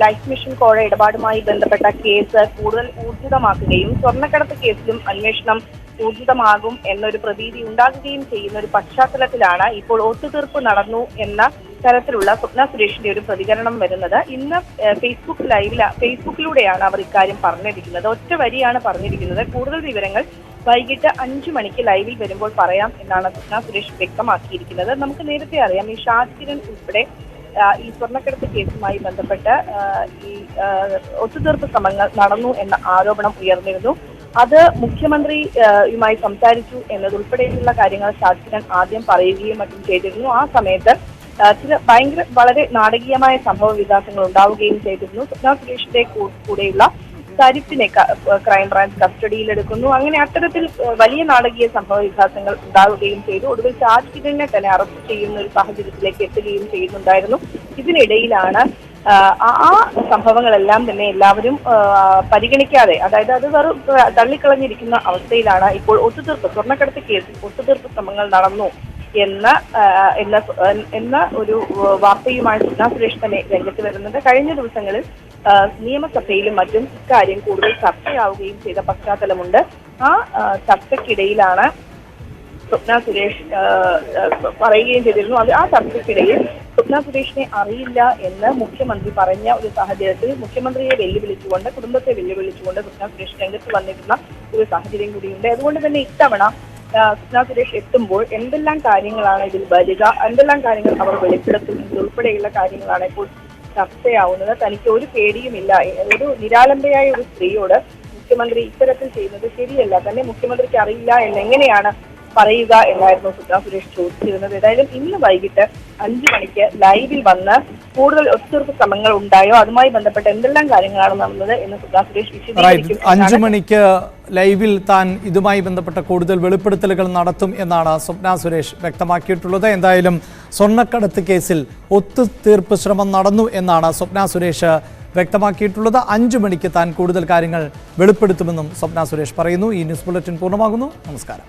life mission കോഴ ഇടപാടുമായി ബന്ധപ്പെട്ട കേസ് കൂടുതൽ ഊർജിതമാക്കുകയും സ്വർണ്ണക്കടത്ത് കേസിലും അന്വേഷണം ഊർജിതമാകും എന്നൊരു പ്രതീതി ഉണ്ടാകുകയും ചെയ്യുന്ന ഒരു പശ്ചാത്തലത്തിലാണ് ഇപ്പോൾ ഒത്തുതീർപ്പ് നടന്നു എന്ന തരത്തിലുള്ള സ്വപ്ന സുരേഷിന്റെ ഒരു പ്രതികരണം വരുന്നത്. ഇന്ന് ഫേസ്ബുക്കിലൂടെയാണ് അവർ ഇക്കാര്യം പറഞ്ഞിരിക്കുന്നത്. ഒറ്റ വരിയാണ് പറഞ്ഞിരിക്കുന്നത്. കൂടുതൽ വിവരങ്ങൾ വൈകിട്ട് 5 മണിക്ക് ലൈവിൽ വരുമ്പോൾ പറയാം എന്നാണ് സ്വപ്ന സുരേഷ് വ്യക്തമാക്കിയിരിക്കുന്നത്. നമുക്ക് നേരത്തെ അറിയാം, ഈ ഷാജ് കിരൺ ഉൾപ്പെടെ ഈ സ്വർണ്ണക്കടത്ത് കേസുമായി ബന്ധപ്പെട്ട് ഈ ഒത്തുതീർപ്പ് ശ്രമങ്ങൾ നടന്നു എന്ന ആരോപണം ഉയർന്നിരുന്നു. അത് മുഖ്യമന്ത്രിയുമായി സംസാരിച്ചു എന്നതുൾപ്പെടെയുള്ള കാര്യങ്ങൾ ഷാജ് കിരൺ ആദ്യം പറയുകയും മറ്റും ചെയ്തിരുന്നു. ആ സമയത്ത് ചില വളരെ നാടകീയമായ സംഭവ വികാസങ്ങൾ ഉണ്ടാവുകയും ചെയ്തിരുന്നു. സ്വപ്ന സുരേഷിന്റെ കൂടെയുള്ള സരിത്തിനെ ക്രൈംബ്രാഞ്ച് കസ്റ്റഡിയിലെടുക്കുന്നു. അങ്ങനെ അത്തരത്തിൽ വലിയ നാടകീയ സംഭവ വികാസങ്ങൾ ഉണ്ടാവുകയും ചെയ്തു. ഒടുവിൽ ഷാജ് കിരണിനെ തന്നെ അറസ്റ്റ് ചെയ്യുന്ന ഒരു സാഹചര്യത്തിലേക്ക് എത്തുകയും ചെയ്യുന്നുണ്ടായിരുന്നു. ഇതിനിടയിലാണ് ആ സംഭവങ്ങളെല്ലാം തന്നെ എല്ലാവരും പരിഗണിക്കാതെ, അതായത് അത് വെറും തള്ളിക്കളഞ്ഞിരിക്കുന്ന അവസ്ഥയിലാണ് ഇപ്പോൾ സ്വർണ്ണക്കടത്ത് കേസിൽ ഒത്തുതീർപ്പ് ശ്രമങ്ങൾ നടന്നു എന്ന ഒരു വാർത്തയുമായി സ്വപ്ന സുരേഷ് തന്നെ രംഗത്ത് വരുന്നത്. കഴിഞ്ഞ ദിവസങ്ങളിൽ നിയമസഭയിലും മറ്റും ഇക്കാര്യം കൂടുതൽ ചർച്ചയാവുകയും ചെയ്ത പശ്ചാത്തലമുണ്ട്. ആ ചർച്ചയ്ക്കിടയിലാണ് സ്വപ്ന സുരേഷ് പറയുകയും ചെയ്തിരുന്നു. ആ ചർച്ചയ്ക്കിടയിൽ സ്വപ്ന സുരേഷിനെ അറിയില്ല എന്ന് മുഖ്യമന്ത്രി പറഞ്ഞ ഒരു സാഹചര്യത്തിൽ മുഖ്യമന്ത്രിയെ കുടുംബത്തെ വെല്ലുവിളിച്ചുകൊണ്ട് സ്വപ്ന സുരേഷ് രംഗത്ത് വന്നിരുന്ന ഒരു സാഹചര്യം കൂടിയുണ്ട്. അതുകൊണ്ട് തന്നെ ഇത്തവണ സ്വപ്ന സുരേഷ് എത്തുമ്പോൾ എന്തെല്ലാം കാര്യങ്ങളാണ് ഇതിൽ വരിക, എന്തെല്ലാം കാര്യങ്ങൾ അവർ വെളിപ്പെടുത്തും ഉൾപ്പെടെയുള്ള കാര്യങ്ങളാണ് ഇപ്പോൾ ചർച്ചയാവുന്നത്. തനിക്ക് ഒരു പേടിയുമില്ല. ഒരു നിരാലംബയായ ഒരു സ്ത്രീയോട് മുഖ്യമന്ത്രി ഇത്തരത്തിൽ ചെയ്യുന്നത് ശരിയല്ല, തന്നെ മുഖ്യമന്ത്രിക്ക് അറിയില്ല എന്നെങ്ങനെയാണ് പറയുക എന്നായിരുന്നു സ്വപ്ന സുരേഷ് ചോദിച്ചിരുന്നത്. ഏതായാലും ഇന്ന് വൈകിട്ട് 5 മണിക്ക് ലൈവിൽ വന്ന് കൂടുതൽ ഒത്തുതീർപ്പ് ശ്രമങ്ങൾ ഉണ്ടായോ, അതുമായി ബന്ധപ്പെട്ട എന്തെല്ലാം കാര്യങ്ങളാണ് നടന്നത് എന്ന് സ്വപ്ന സുരേഷ് വിശദീകരിക്കും. 5 മണിക്ക് ലൈവിൽ താൻ ഇതുമായി ബന്ധപ്പെട്ട കൂടുതൽ വെളിപ്പെടുത്തലുകൾ നടത്തും എന്നാണ് സ്വപ്ന സുരേഷ് വ്യക്തമാക്കിയിട്ടുള്ളത്. എന്തായാലും സ്വർണ്ണക്കടത്ത് കേസിൽ ഒത്തുതീർപ്പ് ശ്രമം നടന്നു എന്നാണ് സ്വപ്ന സുരേഷ് വ്യക്തമാക്കിയിട്ടുള്ളത്. 5 മണിക്ക് താൻ കൂടുതൽ കാര്യങ്ങൾ വെളിപ്പെടുത്തുമെന്നും സ്വപ്ന സുരേഷ് പറയുന്നു. ഈ ന്യൂസ് ബുള്ളറ്റിൻ പൂർണ്ണമാകുന്നു. നമസ്കാരം.